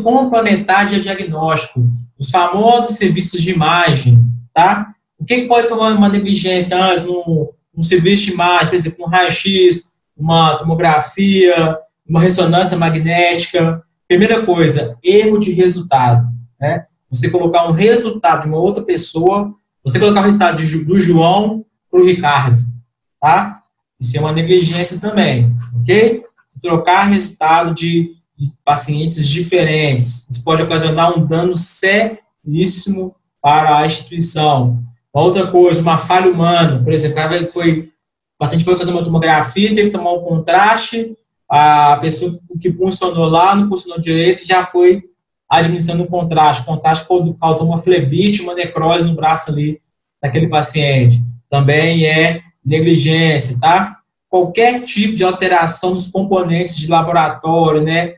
complementar de diagnóstico, os famosos serviços de imagem, tá? O que pode ser uma negligência antes num serviço de imagem, por exemplo, um raio-x, uma tomografia, uma ressonância magnética? Primeira coisa, erro de resultado, né? Você colocar um resultado de uma outra pessoa, você colocar o resultado do João para o Ricardo, tá? Isso é uma negligência também, ok? Trocar resultado de pacientes diferentes, isso pode ocasionar um dano seríssimo para a instituição. Outra coisa, uma falha humana, por exemplo, o paciente foi fazer uma tomografia, teve que tomar um contraste, a pessoa que funcionou lá não funcionou direito e já foi administrando um contraste. O contraste causou uma flebite, uma necrose no braço ali daquele paciente. Também é negligência, tá? qualquer tipo de alteração dos componentes de laboratório, né,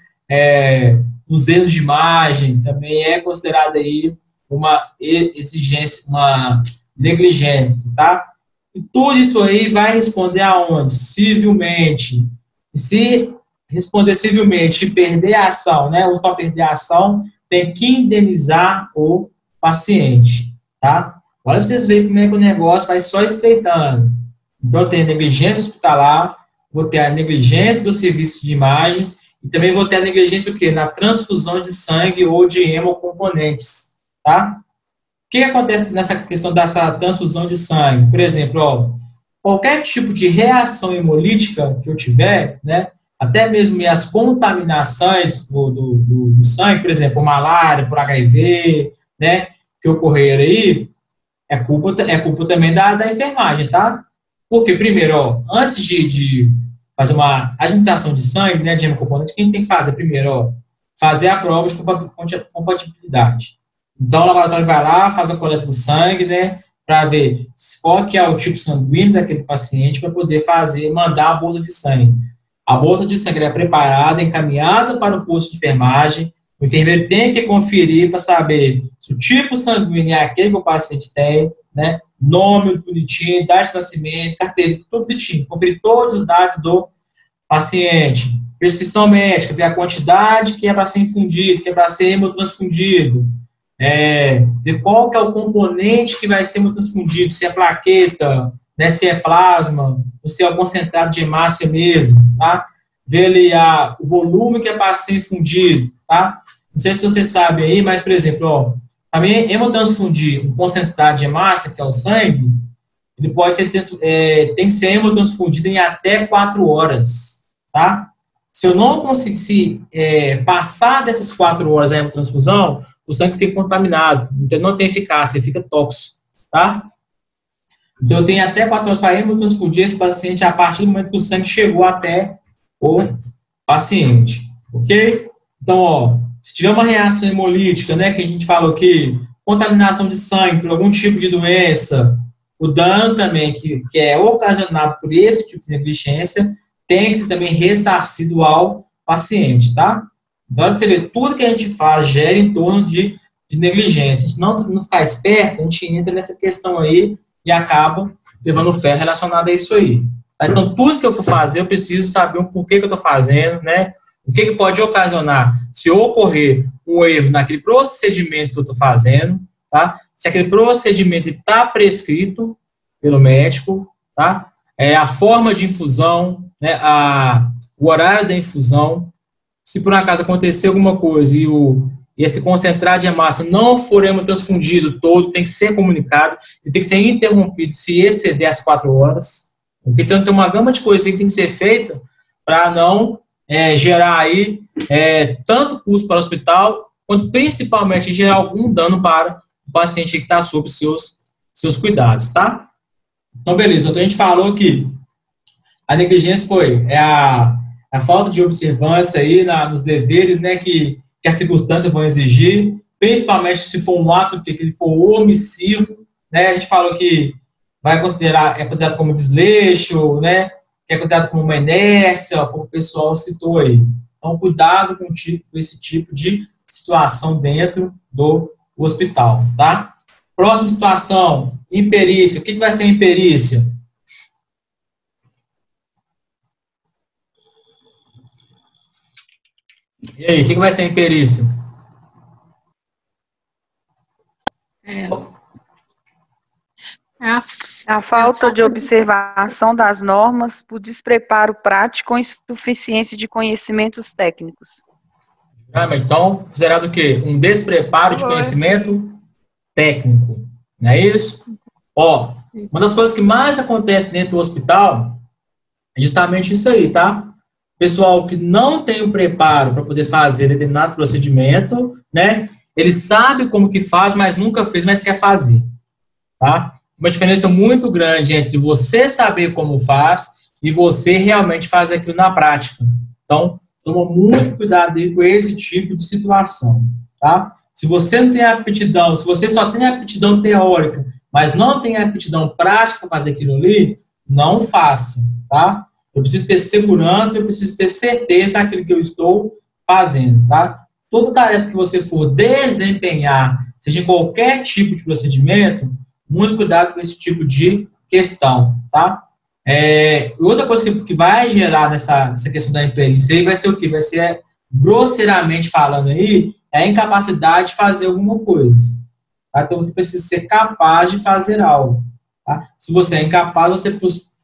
nos erros de imagem, também é considerado aí uma exigência, uma negligência, tá? E tudo isso aí vai responder aonde? Civilmente. E se responder civilmente e perder a ação, né, ou só perder a ação, tem que indenizar o paciente, tá? Olha para vocês verem como é que o negócio vai só estreitando. Então, eu tenho a negligência hospitalar, vou ter a negligência do serviço de imagens e também vou ter a negligência o quê? Na transfusão de sangue ou de hemocomponentes, tá? O que acontece nessa questão dessa transfusão de sangue? Por exemplo, ó, qualquer tipo de reação hemolítica que eu tiver, né, até mesmo as contaminações do sangue, por exemplo, malária, por HIV, né, que ocorrer aí, é culpa também da enfermagem, tá? Porque, primeiro, ó, antes de fazer uma administração de sangue, né, de hemocomponente, o que a gente tem que fazer? Primeiro, ó, fazer a prova de compatibilidade. Então, o laboratório vai lá, faz a coleta do sangue, né, para ver qual que é o tipo sanguíneo daquele paciente, para poder mandar a bolsa de sangue. A bolsa de sangue é preparada, encaminhada para o posto de enfermagem. O enfermeiro tem que conferir para saber se o tipo sanguíneo é aquele que o paciente tem, né? Nome bonitinho, idade de nascimento, carteira, tudo bonitinho. Conferir todos os dados do paciente. Prescrição médica, ver a quantidade que é para ser infundido, que é para ser hemotransfundido. Ver qual que é o componente que vai ser hemotransfundido, se é plaqueta, né, se é plasma, ou se é o concentrado de hemácia mesmo, tá? Ver ali o volume que é para ser infundido, tá? Não sei se você sabe aí, mas, por exemplo, ó, também hemotransfundir um concentrado de hemácia, que é o sangue, ele pode ser, tem que ser hemotransfundido em até 4 horas, tá? Se eu não conseguir passar dessas 4 horas a hemotransfusão, o sangue fica contaminado, então não tem eficácia, fica tóxico, tá? Então eu tenho até 4 horas para hemotransfundir esse paciente a partir do momento que o sangue chegou até o paciente, ok? Então, ó, se tiver uma reação hemolítica, né, que a gente falou aqui, contaminação de sangue por algum tipo de doença, o dano também que é ocasionado por esse tipo de negligência, tem que ser também ressarcido ao paciente, tá? Então, você vê, tudo que a gente faz gera em torno de negligência. A gente não ficar esperto, a gente entra nessa questão aí e acaba levando ferro relacionado a isso aí. Tá? Então, tudo que eu for fazer, eu preciso saber o porquê que eu estou fazendo, né? O que pode ocasionar se ocorrer um erro naquele procedimento que eu estou fazendo, tá? Se aquele procedimento está prescrito pelo médico, tá? A forma de infusão, né? O horário da infusão. Se por acaso acontecer alguma coisa e esse concentrado de hemácia não for hemotransfundido todo, tem que ser comunicado e tem que ser interrompido se exceder as 4 horas. Então, tem uma gama de coisas que tem que ser feita para não gerar aí tanto custo para o hospital, quanto principalmente gerar algum dano para o paciente que está sob seus cuidados, tá? Então, beleza. Então, a gente falou que a negligência foi a falta de observância aí nos deveres, né, que as circunstâncias vão exigir, principalmente se for um ato que ele for omissivo, né? A gente falou que é considerado como desleixo, né? Que é considerado como uma inércia, como o pessoal citou aí. Então, cuidado com esse tipo de situação dentro do hospital, tá? Próxima situação, imperícia. O que vai ser imperícia? E aí, o que vai ser imperícia?
A falta de observação das normas por despreparo prático ou insuficiência de conhecimentos técnicos.
Então, considerado o quê? Um despreparo de conhecimento técnico. Não é isso? Ó, uma das coisas que mais acontece dentro do hospital é justamente isso aí, tá? Pessoal que não tem o preparo para poder fazer determinado procedimento, né? Ele sabe como que faz, mas nunca fez, mas quer fazer, tá? Uma diferença muito grande entre você saber como faz e você realmente fazer aquilo na prática. Então, toma muito cuidado aí com esse tipo de situação, tá? Se você não tem aptidão, se você só tem aptidão teórica, mas não tem aptidão prática para fazer aquilo ali, não faça, tá? Eu preciso ter segurança, eu preciso ter certeza daquilo que eu estou fazendo, tá? Toda tarefa que você for desempenhar, seja em qualquer tipo de procedimento, muito cuidado com esse tipo de questão, tá? Outra coisa que vai gerar nessa questão da imperícia aí vai ser o quê? Vai ser, grosseiramente falando aí, a incapacidade de fazer alguma coisa. Tá? Então, você precisa ser capaz de fazer algo. Tá? Se você é incapaz, você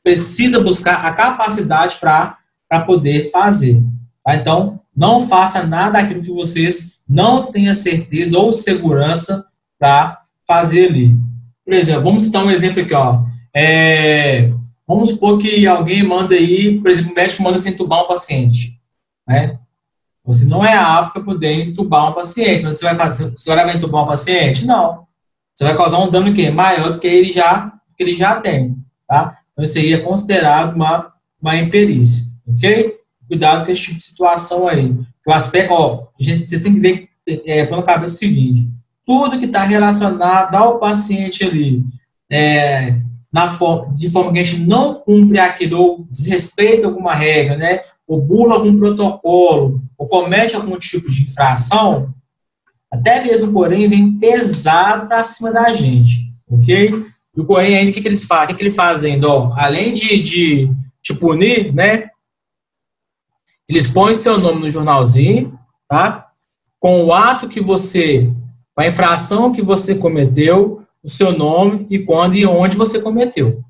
precisa buscar a capacidade para poder fazer. Tá? Então, não faça nada daquilo que vocês não tenham certeza ou segurança para fazer ali. Por exemplo, vamos citar um exemplo aqui, ó. Vamos supor que alguém manda aí, por exemplo, o médico manda se entubar um paciente, né? Você não é apto para poder entubar um paciente. Você vai entubar um paciente? Não. Você vai causar um dano maior do que ele já tem, tá? Então, isso aí é considerado uma imperícia, ok? Cuidado com esse tipo de situação aí. O aspecto, vocês têm que ver pela cabeça o seguinte: tudo que está relacionado ao paciente ali, de forma que a gente não cumpre aquilo, ou desrespeita alguma regra, né? Ou burla algum protocolo, ou comete algum tipo de infração, até mesmo o Corém vem pesado para cima da gente, ok? E o Corém ainda, o que eles fazem? O que ele faz ainda? Além de te punir, né? Eles põem seu nome no jornalzinho, tá? Com o ato que a infração que você cometeu, o seu nome e quando e onde você cometeu.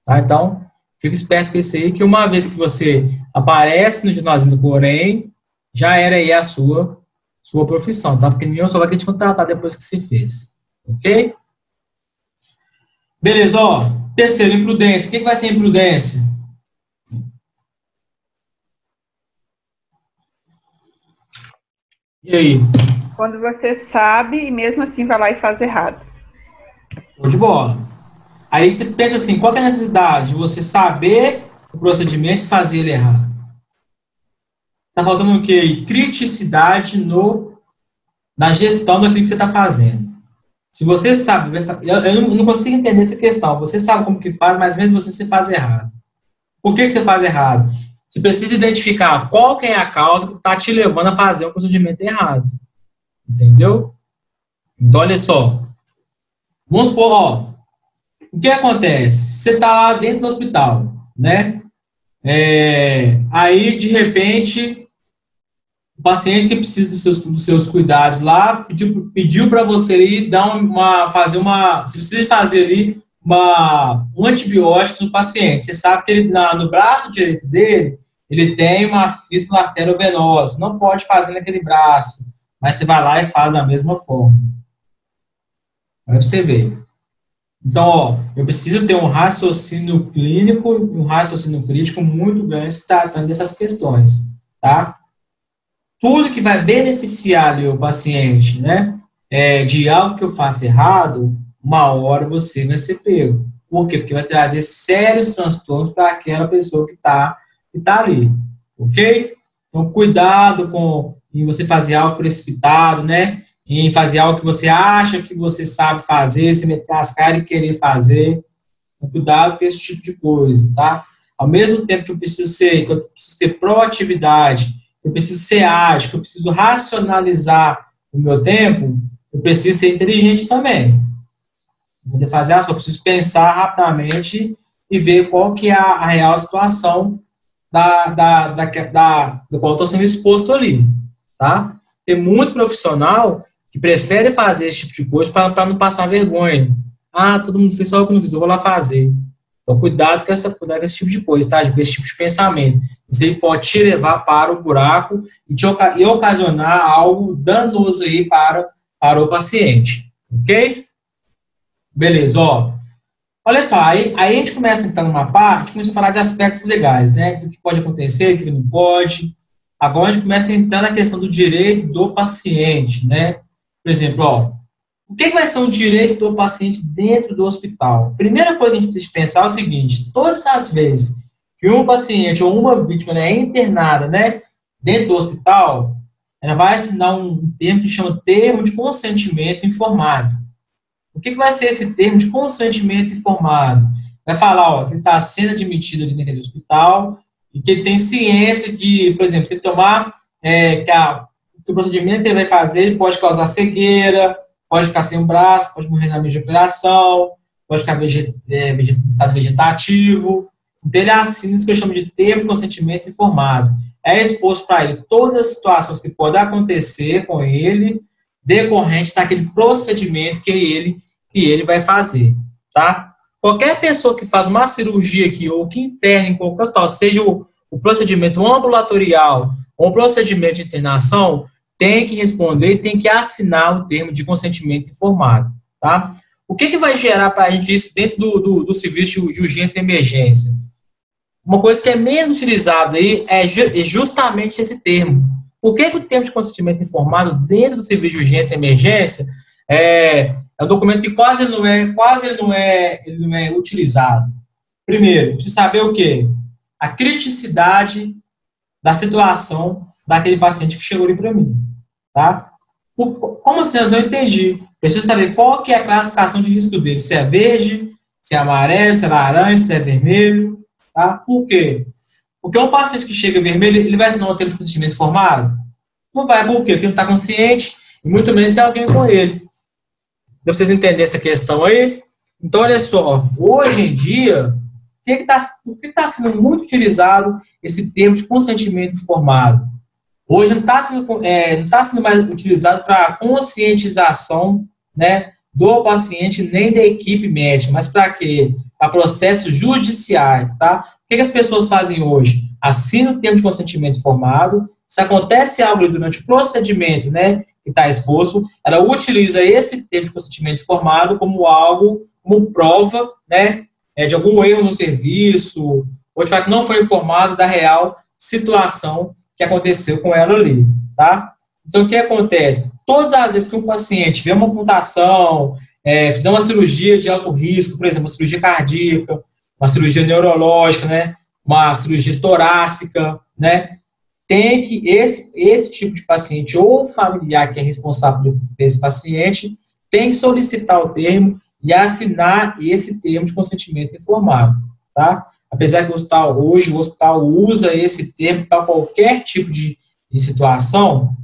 Tá? Então, fica esperto com isso aí, que uma vez que você aparece no jornalzinho do Corém, já era aí a sua profissão, tá? Porque ninguém só vai querer te contratar depois que você fez. Ok? Beleza, terceiro, imprudência. O que vai ser imprudência? E aí?
Quando você sabe e mesmo assim vai lá e faz errado.
Show de bola. Aí você pensa assim, qual que é a necessidade de você saber o procedimento e fazer ele errado? Tá faltando o quê? Criticidade na gestão daquilo que você está fazendo. Se você sabe, eu não consigo entender essa questão. Você sabe como que faz, mas mesmo você faz errado. Por que você faz errado? Você precisa identificar qual que é a causa que está te levando a fazer um procedimento errado. Entendeu? Então, olha só. Vamos supor, o que acontece? Você está lá dentro do hospital, né? Aí, de repente, o paciente que precisa dos seus cuidados lá pediu para você ir você precisa fazer ali um antibiótico no paciente. Você sabe que ele, no braço direito dele, ele tem uma fístula arteriovenosa. Não pode fazer naquele braço, mas você vai lá e faz da mesma forma. Aí você vê. Então, eu preciso ter um raciocínio clínico, um raciocínio crítico muito grande tratando dessas questões, tá? Tudo que vai beneficiar ali o paciente, né, de algo que eu faço errado, uma hora você vai ser pego. Por quê? Porque vai trazer sérios transtornos para aquela pessoa que tá ali, ok? Então, cuidado em você fazer algo precipitado, né? Em fazer algo que você acha que você sabe fazer, se meter as caras e querer fazer. Então, cuidado com esse tipo de coisa, tá? Ao mesmo tempo que eu preciso ter proatividade, eu preciso ser ágil, que eu preciso racionalizar o meu tempo, eu preciso ser inteligente também. Poder fazer eu preciso pensar rapidamente e ver qual que é a real situação do qual eu estou sendo exposto ali, tá? Tem muito profissional que prefere fazer esse tipo de coisa para não passar vergonha. Todo mundo fez só o que eu não fiz, eu vou lá fazer. Então, cuidado com esse tipo de coisa, tá? Com esse tipo de pensamento. Isso aí pode te levar para o buraco e ocasionar algo danoso aí para o paciente. Ok? Beleza, olha só, aí a gente começa a entrar numa parte, a gente começa a falar de aspectos legais, né? Do que pode acontecer, do que não pode. Agora a gente começa a entrar na questão do direito do paciente, né? Por exemplo, o que vai ser o direito do paciente dentro do hospital? Primeira coisa que a gente precisa pensar é o seguinte: todas as vezes que um paciente ou uma vítima é internada, né, dentro do hospital, ela vai assinar um termo que chama termo de consentimento informado. O que vai ser esse termo de consentimento informado? vai falar, ó, que ele está sendo admitido ali naquele hospital e que ele tem ciência de, por exemplo, se ele tomar, que o procedimento que ele vai fazer, ele pode causar cegueira, pode ficar sem o braço, pode morrer na meio de operação, pode ficar em estado vegetativo. Então, ele assina isso que eu chamo de termo de consentimento informado. É exposto para ele todas as situações que podem acontecer com ele, decorrente daquele procedimento que ele vai fazer, tá? Qualquer pessoa que faz uma cirurgia aqui, ou que interna em qualquer hospital, seja o procedimento ambulatorial ou o procedimento de internação, tem que responder e tem que assinar o termo de consentimento informado, tá? O que vai gerar para a gente isso dentro do serviço de urgência e emergência? Uma coisa que é menos utilizada aí é justamente esse termo. Por que o termo de consentimento informado dentro do serviço de urgência e emergência é um documento que quase ele não é utilizado? Primeiro, precisa saber o quê? A criticidade da situação daquele paciente que chegou ali para mim, tá? Como assim? Eu não entendi. Preciso saber qual que é a classificação de risco dele, se é verde, se é amarelo, se é laranja, se é vermelho, tá? Por quê? Porque um paciente que chega vermelho, ele vai assinar um termo de consentimento informado? Não vai, por quê? Porque não está consciente e muito menos tem alguém com ele. Deu para vocês entenderem essa questão aí? Então, olha só, hoje em dia, por que está sendo muito utilizado esse termo de consentimento informado? Hoje não está sendo mais utilizado para conscientização, né, do paciente nem da equipe médica, mas para quê? Para processos judiciais, tá? O que as pessoas fazem hoje? Assinam o termo de consentimento informado, se acontece algo durante o procedimento, né, que está exposto, ela utiliza esse termo de consentimento informado como prova, né, de algum erro no serviço, ou de fato não foi informado da real situação que aconteceu com ela ali, tá? Então, o que acontece? Todas as vezes que um paciente vê uma amputação, fizer uma cirurgia de alto risco, por exemplo, uma cirurgia cardíaca, uma cirurgia neurológica, né, uma cirurgia torácica, né, tem que esse tipo de paciente ou familiar que é responsável por esse paciente tem que solicitar o termo e assinar esse termo de consentimento informado, tá? Apesar que hoje o hospital usa esse termo para qualquer tipo de situação,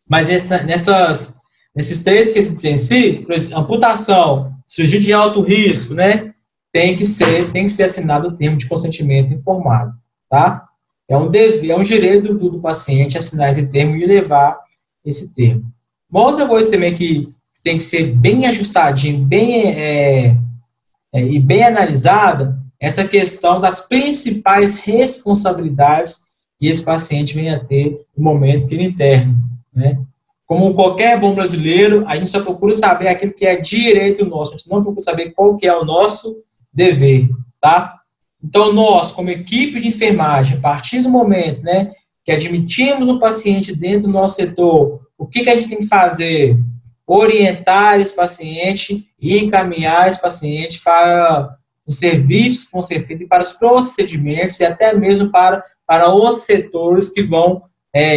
mas nesses três quesitos em si, por exemplo, amputação, cirurgia de alto risco, né, tem que ser assinado o termo de consentimento informado, tá? É um dever, é um direito do paciente assinar esse termo e levar esse termo. Uma outra coisa também que tem que ser bem ajustadinho, e bem analisada, essa questão das principais responsabilidades que esse paciente vem a ter no momento que ele interna, né? Como qualquer bom brasileiro, a gente só procura saber aquilo que é direito nosso, a gente não procura saber qual que é o nosso dever, tá? Então, nós, como equipe de enfermagem, a partir do momento, né, que admitimos um paciente dentro do nosso setor, o que a gente tem que fazer? Orientar esse paciente e encaminhar esse paciente para os serviços que vão ser feitos, para os procedimentos e até mesmo para os setores que vão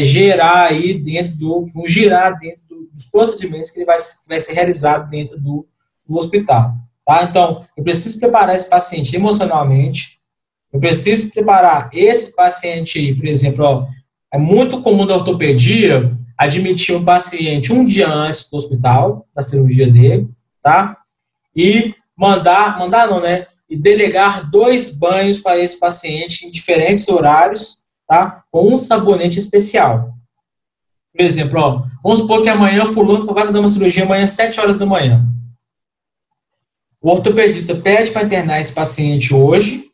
girar dentro dos procedimentos que vai ser realizado dentro do hospital. Tá? Então, eu preciso preparar esse paciente emocionalmente, eu preciso preparar esse paciente, por exemplo, é muito comum da ortopedia admitir um paciente um dia antes do hospital, da cirurgia dele, tá? E e delegar 2 banhos para esse paciente em diferentes horários, tá? Com um sabonete especial. Por exemplo, vamos supor que amanhã fulano vai fazer uma cirurgia amanhã às 7 horas da manhã. O ortopedista pede para internar esse paciente hoje,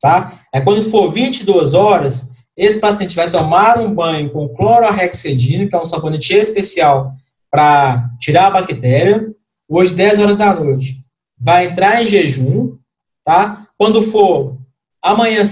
tá? Quando for 22 horas, esse paciente vai tomar um banho com clorohexidina, que é um sabonete especial para tirar a bactéria, hoje 10 horas da noite. Vai entrar em jejum, tá? Quando for amanhã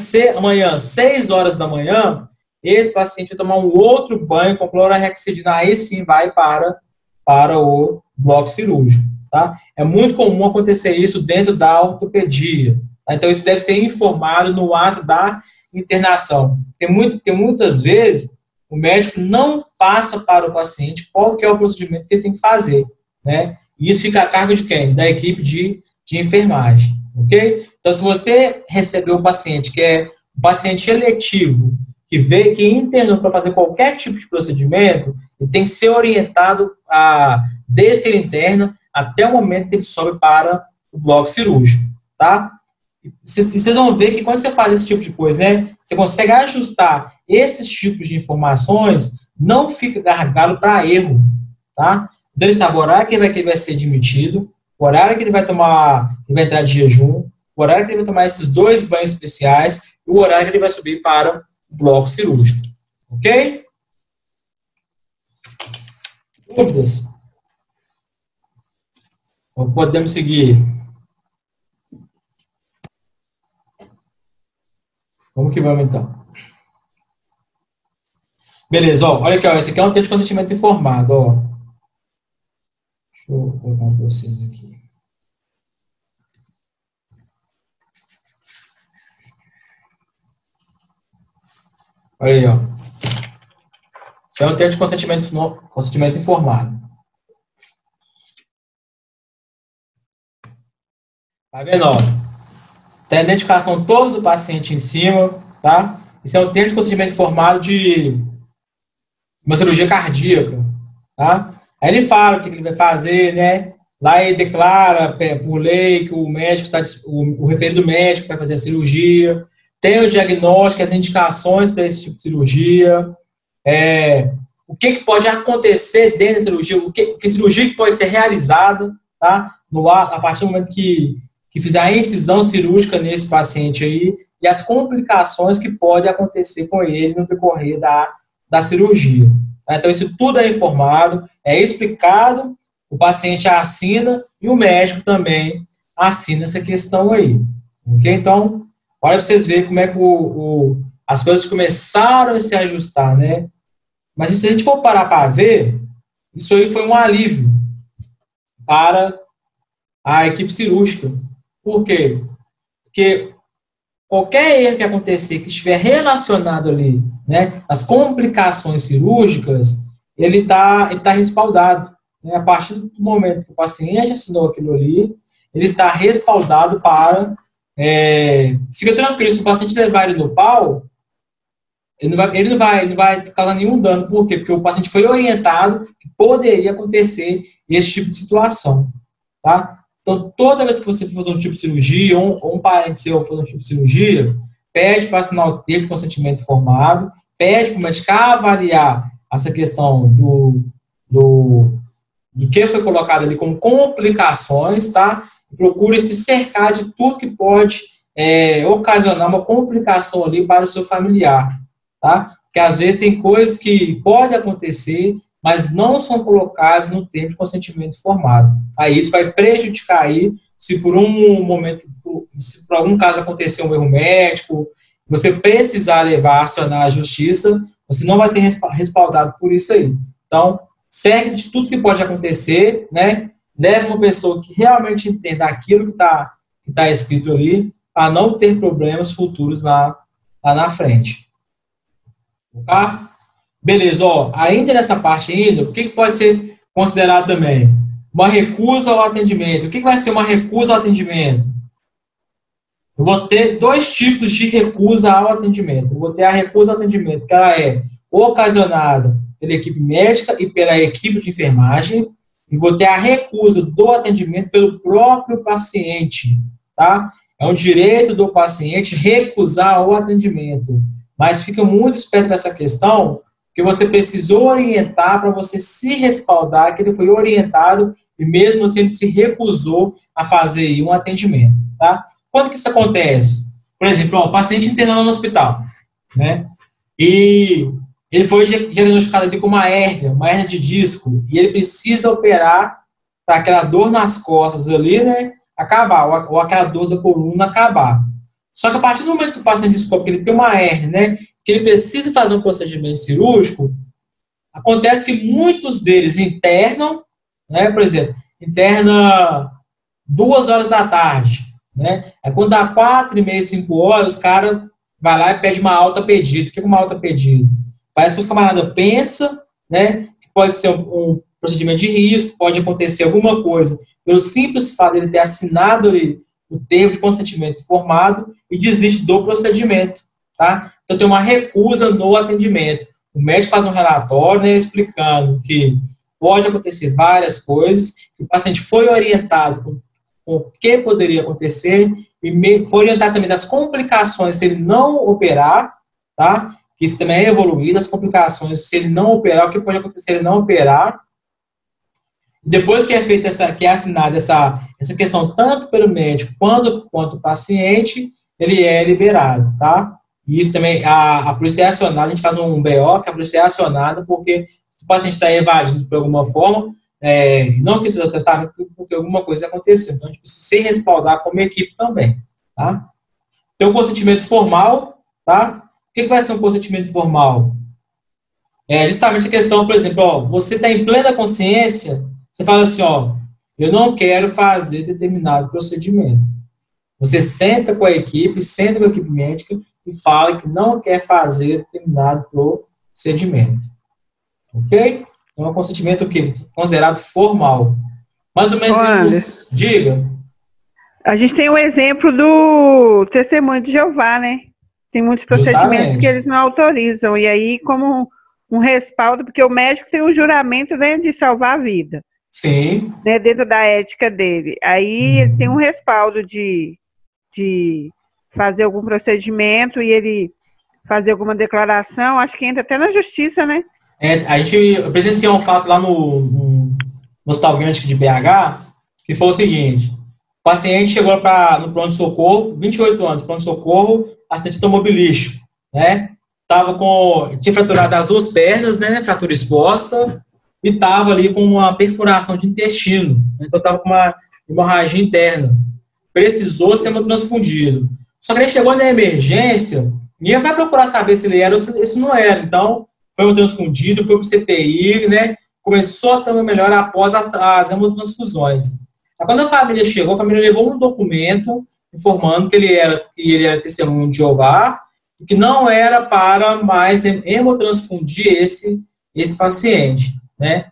6 horas da manhã, esse paciente vai tomar um outro banho com clorohexidina, aí sim vai para o bloco cirúrgico, tá? É muito comum acontecer isso dentro da ortopedia, tá? Então, isso deve ser informado no ato da internação. Porque muitas vezes o médico não passa para o paciente qual que é o procedimento que ele tem que fazer, né? E isso fica a cargo de quem? Da equipe de enfermagem, ok? Então, se você receber um paciente que é um paciente eletivo, que internou para fazer qualquer tipo de procedimento, ele tem que ser orientado desde que ele interna até o momento que ele sobe para o bloco cirúrgico, tá? E vocês vão ver que quando você faz esse tipo de coisa, né, você consegue ajustar esses tipos de informações, não fica gargalo para erro, tá? Então ele sabe o horário que ele vai ser admitido, o horário que ele vai entrar de jejum, o horário que ele vai tomar esses 2 banhos especiais e o horário que ele vai subir para o bloco cirúrgico, ok? Dúvidas? Então, podemos seguir. Vamos que vamos, então. Beleza, ó, olha aqui, ó, esse aqui é um termo de consentimento informado, ó. Deixa eu colocar para vocês aqui. Olha aí, ó. Isso é um termo de consentimento informado. Tá vendo, ó? Tem a identificação toda do paciente em cima, tá? Isso é um termo de consentimento informado de uma cirurgia cardíaca, tá? Aí ele fala o que ele vai fazer, né? Lá ele declara, por lei, que o médico o referido médico vai fazer a cirurgia, tem o diagnóstico, as indicações para esse tipo de cirurgia, o que pode acontecer dentro da cirurgia, que cirurgia que pode ser realizada, tá? A partir do momento que fizer a incisão cirúrgica nesse paciente aí, e as complicações que podem acontecer com ele no decorrer da cirurgia. Tá? Então, isso tudo é informado, é explicado, o paciente assina e o médico também assina essa questão aí. Ok? Então, olha para vocês verem como é que as coisas começaram a se ajustar, né? Mas se a gente for parar para ver, isso aí foi um alívio para a equipe cirúrgica. Por quê? Porque qualquer erro que acontecer, que estiver relacionado ali, né, as complicações cirúrgicas, ele tá respaldado. Né? A partir do momento que o paciente assinou aquilo ali, ele está respaldado para... fica tranquilo, se o paciente levar ele no pau, ele não vai causar nenhum dano. Por quê? Porque o paciente foi orientado que poderia acontecer esse tipo de situação. Tá? Então, toda vez que você for fazer um tipo de cirurgia, ou um parente seu for fazer um tipo de cirurgia, pede para assinar o termo de consentimento informado, pede para o médico avaliar essa questão do que foi colocado ali como complicações, tá? E procure se cercar de tudo que pode ocasionar uma complicação ali para o seu familiar, tá? Porque às vezes tem coisas que podem acontecer, mas não são colocadas no termo de consentimento informado. Aí isso vai prejudicar aí, se por um momento, se por algum caso acontecer um erro médico, você precisar acionar a justiça, você não vai ser respaldado por isso aí. Então, cerque de tudo que pode acontecer, né? Leve uma pessoa que realmente entenda aquilo que tá escrito ali, para não ter problemas futuros lá na frente. Tá? Beleza, ó, ainda nessa parte ainda, o que pode ser considerado também? Uma recusa ao atendimento. O que vai ser uma recusa ao atendimento? Eu vou ter 2 tipos de recusa ao atendimento. Eu vou ter a recusa ao atendimento, que ela é ocasionada pela equipe médica e pela equipe de enfermagem, e vou ter a recusa do atendimento pelo próprio paciente, tá? É um direito do paciente recusar o atendimento. Mas fica muito esperto nessa questão, que você precisou orientar para você se respaldar, que ele foi orientado e mesmo assim ele se recusou a fazer um atendimento, tá? Quando que isso acontece? Por exemplo, o paciente internado no hospital, né? E ele foi diagnosticado ali com uma hérnia de disco, e ele precisa operar para aquela dor nas costas ali, né, acabar, ou aquela dor da coluna acabar. Só que a partir do momento que o paciente descobre que ele tem uma hérnia, né, que ele precisa fazer um procedimento cirúrgico, acontece que muitos deles internam, né, por exemplo, interna 2 horas da tarde, né, aí quando dá 4h30, 5 horas, os caras vai lá e pede uma alta pedido. O que é uma alta pedido? Parece que os camaradas pensam, né, que pode ser um procedimento de risco, pode acontecer alguma coisa. Pelo simples fato de ele ter assinado ali o termo de consentimento informado e desiste do procedimento, tá? Então, tem uma recusa no atendimento. O médico faz um relatório, né, explicando que pode acontecer várias coisas, que o paciente foi orientado com o que poderia acontecer e foi orientado também das complicações se ele não operar, tá? Que isso também é evoluído, as complicações se ele não operar, o que pode acontecer se ele não operar. Depois que é feita que é assinada essa questão tanto pelo médico quanto o paciente, ele é liberado, tá? E isso também, a polícia é acionada, a gente faz um BO, que a polícia é acionada porque o paciente está evadindo de alguma forma, não quis fazer o tratamento porque alguma coisa aconteceu. Então, a gente precisa se respaldar como equipe também, tá? Tem um consentimento formal, tá? O que vai ser um consentimento formal? É justamente a questão, por exemplo, ó, você está em plena consciência, você fala assim, ó, eu não quero fazer determinado procedimento. Você senta com a equipe médica e fala que não quer fazer determinado procedimento. Ok? Então, é um consentimento que considerado formal. Mais ou menos, diga.
A gente tem o exemplo do testemunho de Jeová, né? Tem muitos procedimentos
Justamente.
que eles não autorizam. E aí, como um respaldo, porque o médico tem o juramento, né, de salvar a vida.
Sim.
Né, dentro da ética dele. Aí ele tem um respaldo de fazer algum procedimento e ele fazer alguma declaração, acho que entra até na justiça, né?
A gente presenciou um fato lá no Hospital Grande de BH, que foi o seguinte: o paciente chegou no pronto-socorro, 28 anos, pronto-socorro, acidente automobilístico, né? Tinha fraturado as duas pernas, né? Fratura exposta, e estava ali com uma perfuração de intestino. Então, estava com uma hemorragia interna. Precisou ser hemotransfundido. Só que ele chegou na emergência, ninguém vai procurar saber se ele era ou se não era. Então, foi hemotransfundido, foi para o CTI, né? Começou a ter uma melhora após as hemotransfusões. Aí, quando a família chegou, a família levou um documento informando que ele era testemunho de Jeová e que não era para mais hemotransfundir esse paciente, né?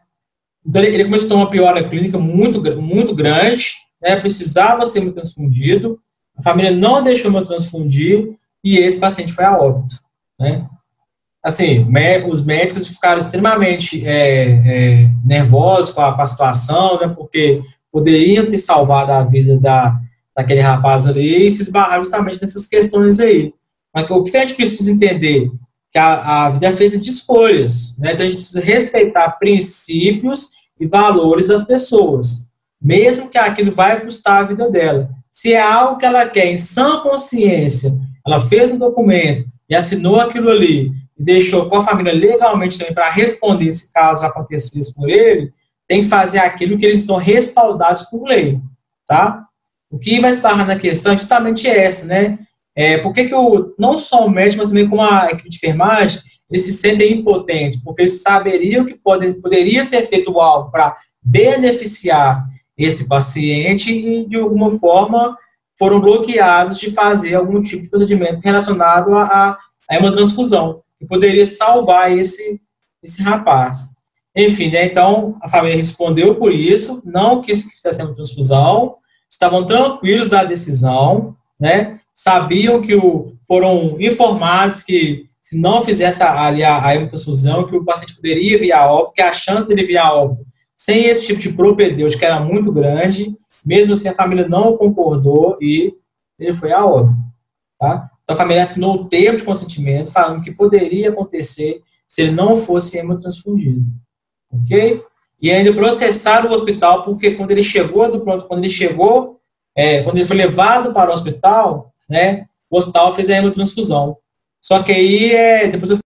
Então, ele começou a ter uma piora clínica muito, muito grande, né? Precisava ser hemotransfundido, a família não deixou hemotransfundir e esse paciente foi a óbito, né? Assim, os médicos ficaram extremamente nervosos com a situação, né? Porque poderiam ter salvado a vida daquele rapaz ali e se esbarraram justamente nessas questões aí. Mas o que a gente precisa entender? Que a vida é feita de escolhas, né? Então a gente precisa respeitar princípios e valores das pessoas, mesmo que aquilo vai custar a vida dela. Se é algo que ela quer em sã consciência, ela fez um documento e assinou aquilo ali e deixou com a família legalmente também para responder se caso acontecesse com ele, tem que fazer aquilo que eles estão respaldados por lei, tá? O que vai esbarrar na questão é justamente essa, né? Por que não só o médico, mas também com a equipe de enfermagem, eles se sentem impotentes, porque eles saberiam que poderia ser feito algo para beneficiar esse paciente e, de alguma forma, foram bloqueados de fazer algum tipo de procedimento relacionado à hemotransfusão, que poderia salvar esse rapaz. Enfim, né, então, a família respondeu por isso, não quis que fizesse hemotransfusão, estavam tranquilos da decisão, né? Sabiam que foram informados que se não fizesse a hemotransfusão, que o paciente poderia vir a óbito, que a chance dele vir a óbito sem esse tipo de propedêutico era muito grande, mesmo assim a família não concordou e ele foi a óbito, tá? Então a família assinou o termo de consentimento falando que poderia acontecer se ele não fosse hemotransfundido, ok? E ainda processaram o hospital porque quando ele foi levado para o hospital, né, o hospital fez a hemotransfusão. Só que aí, depois eu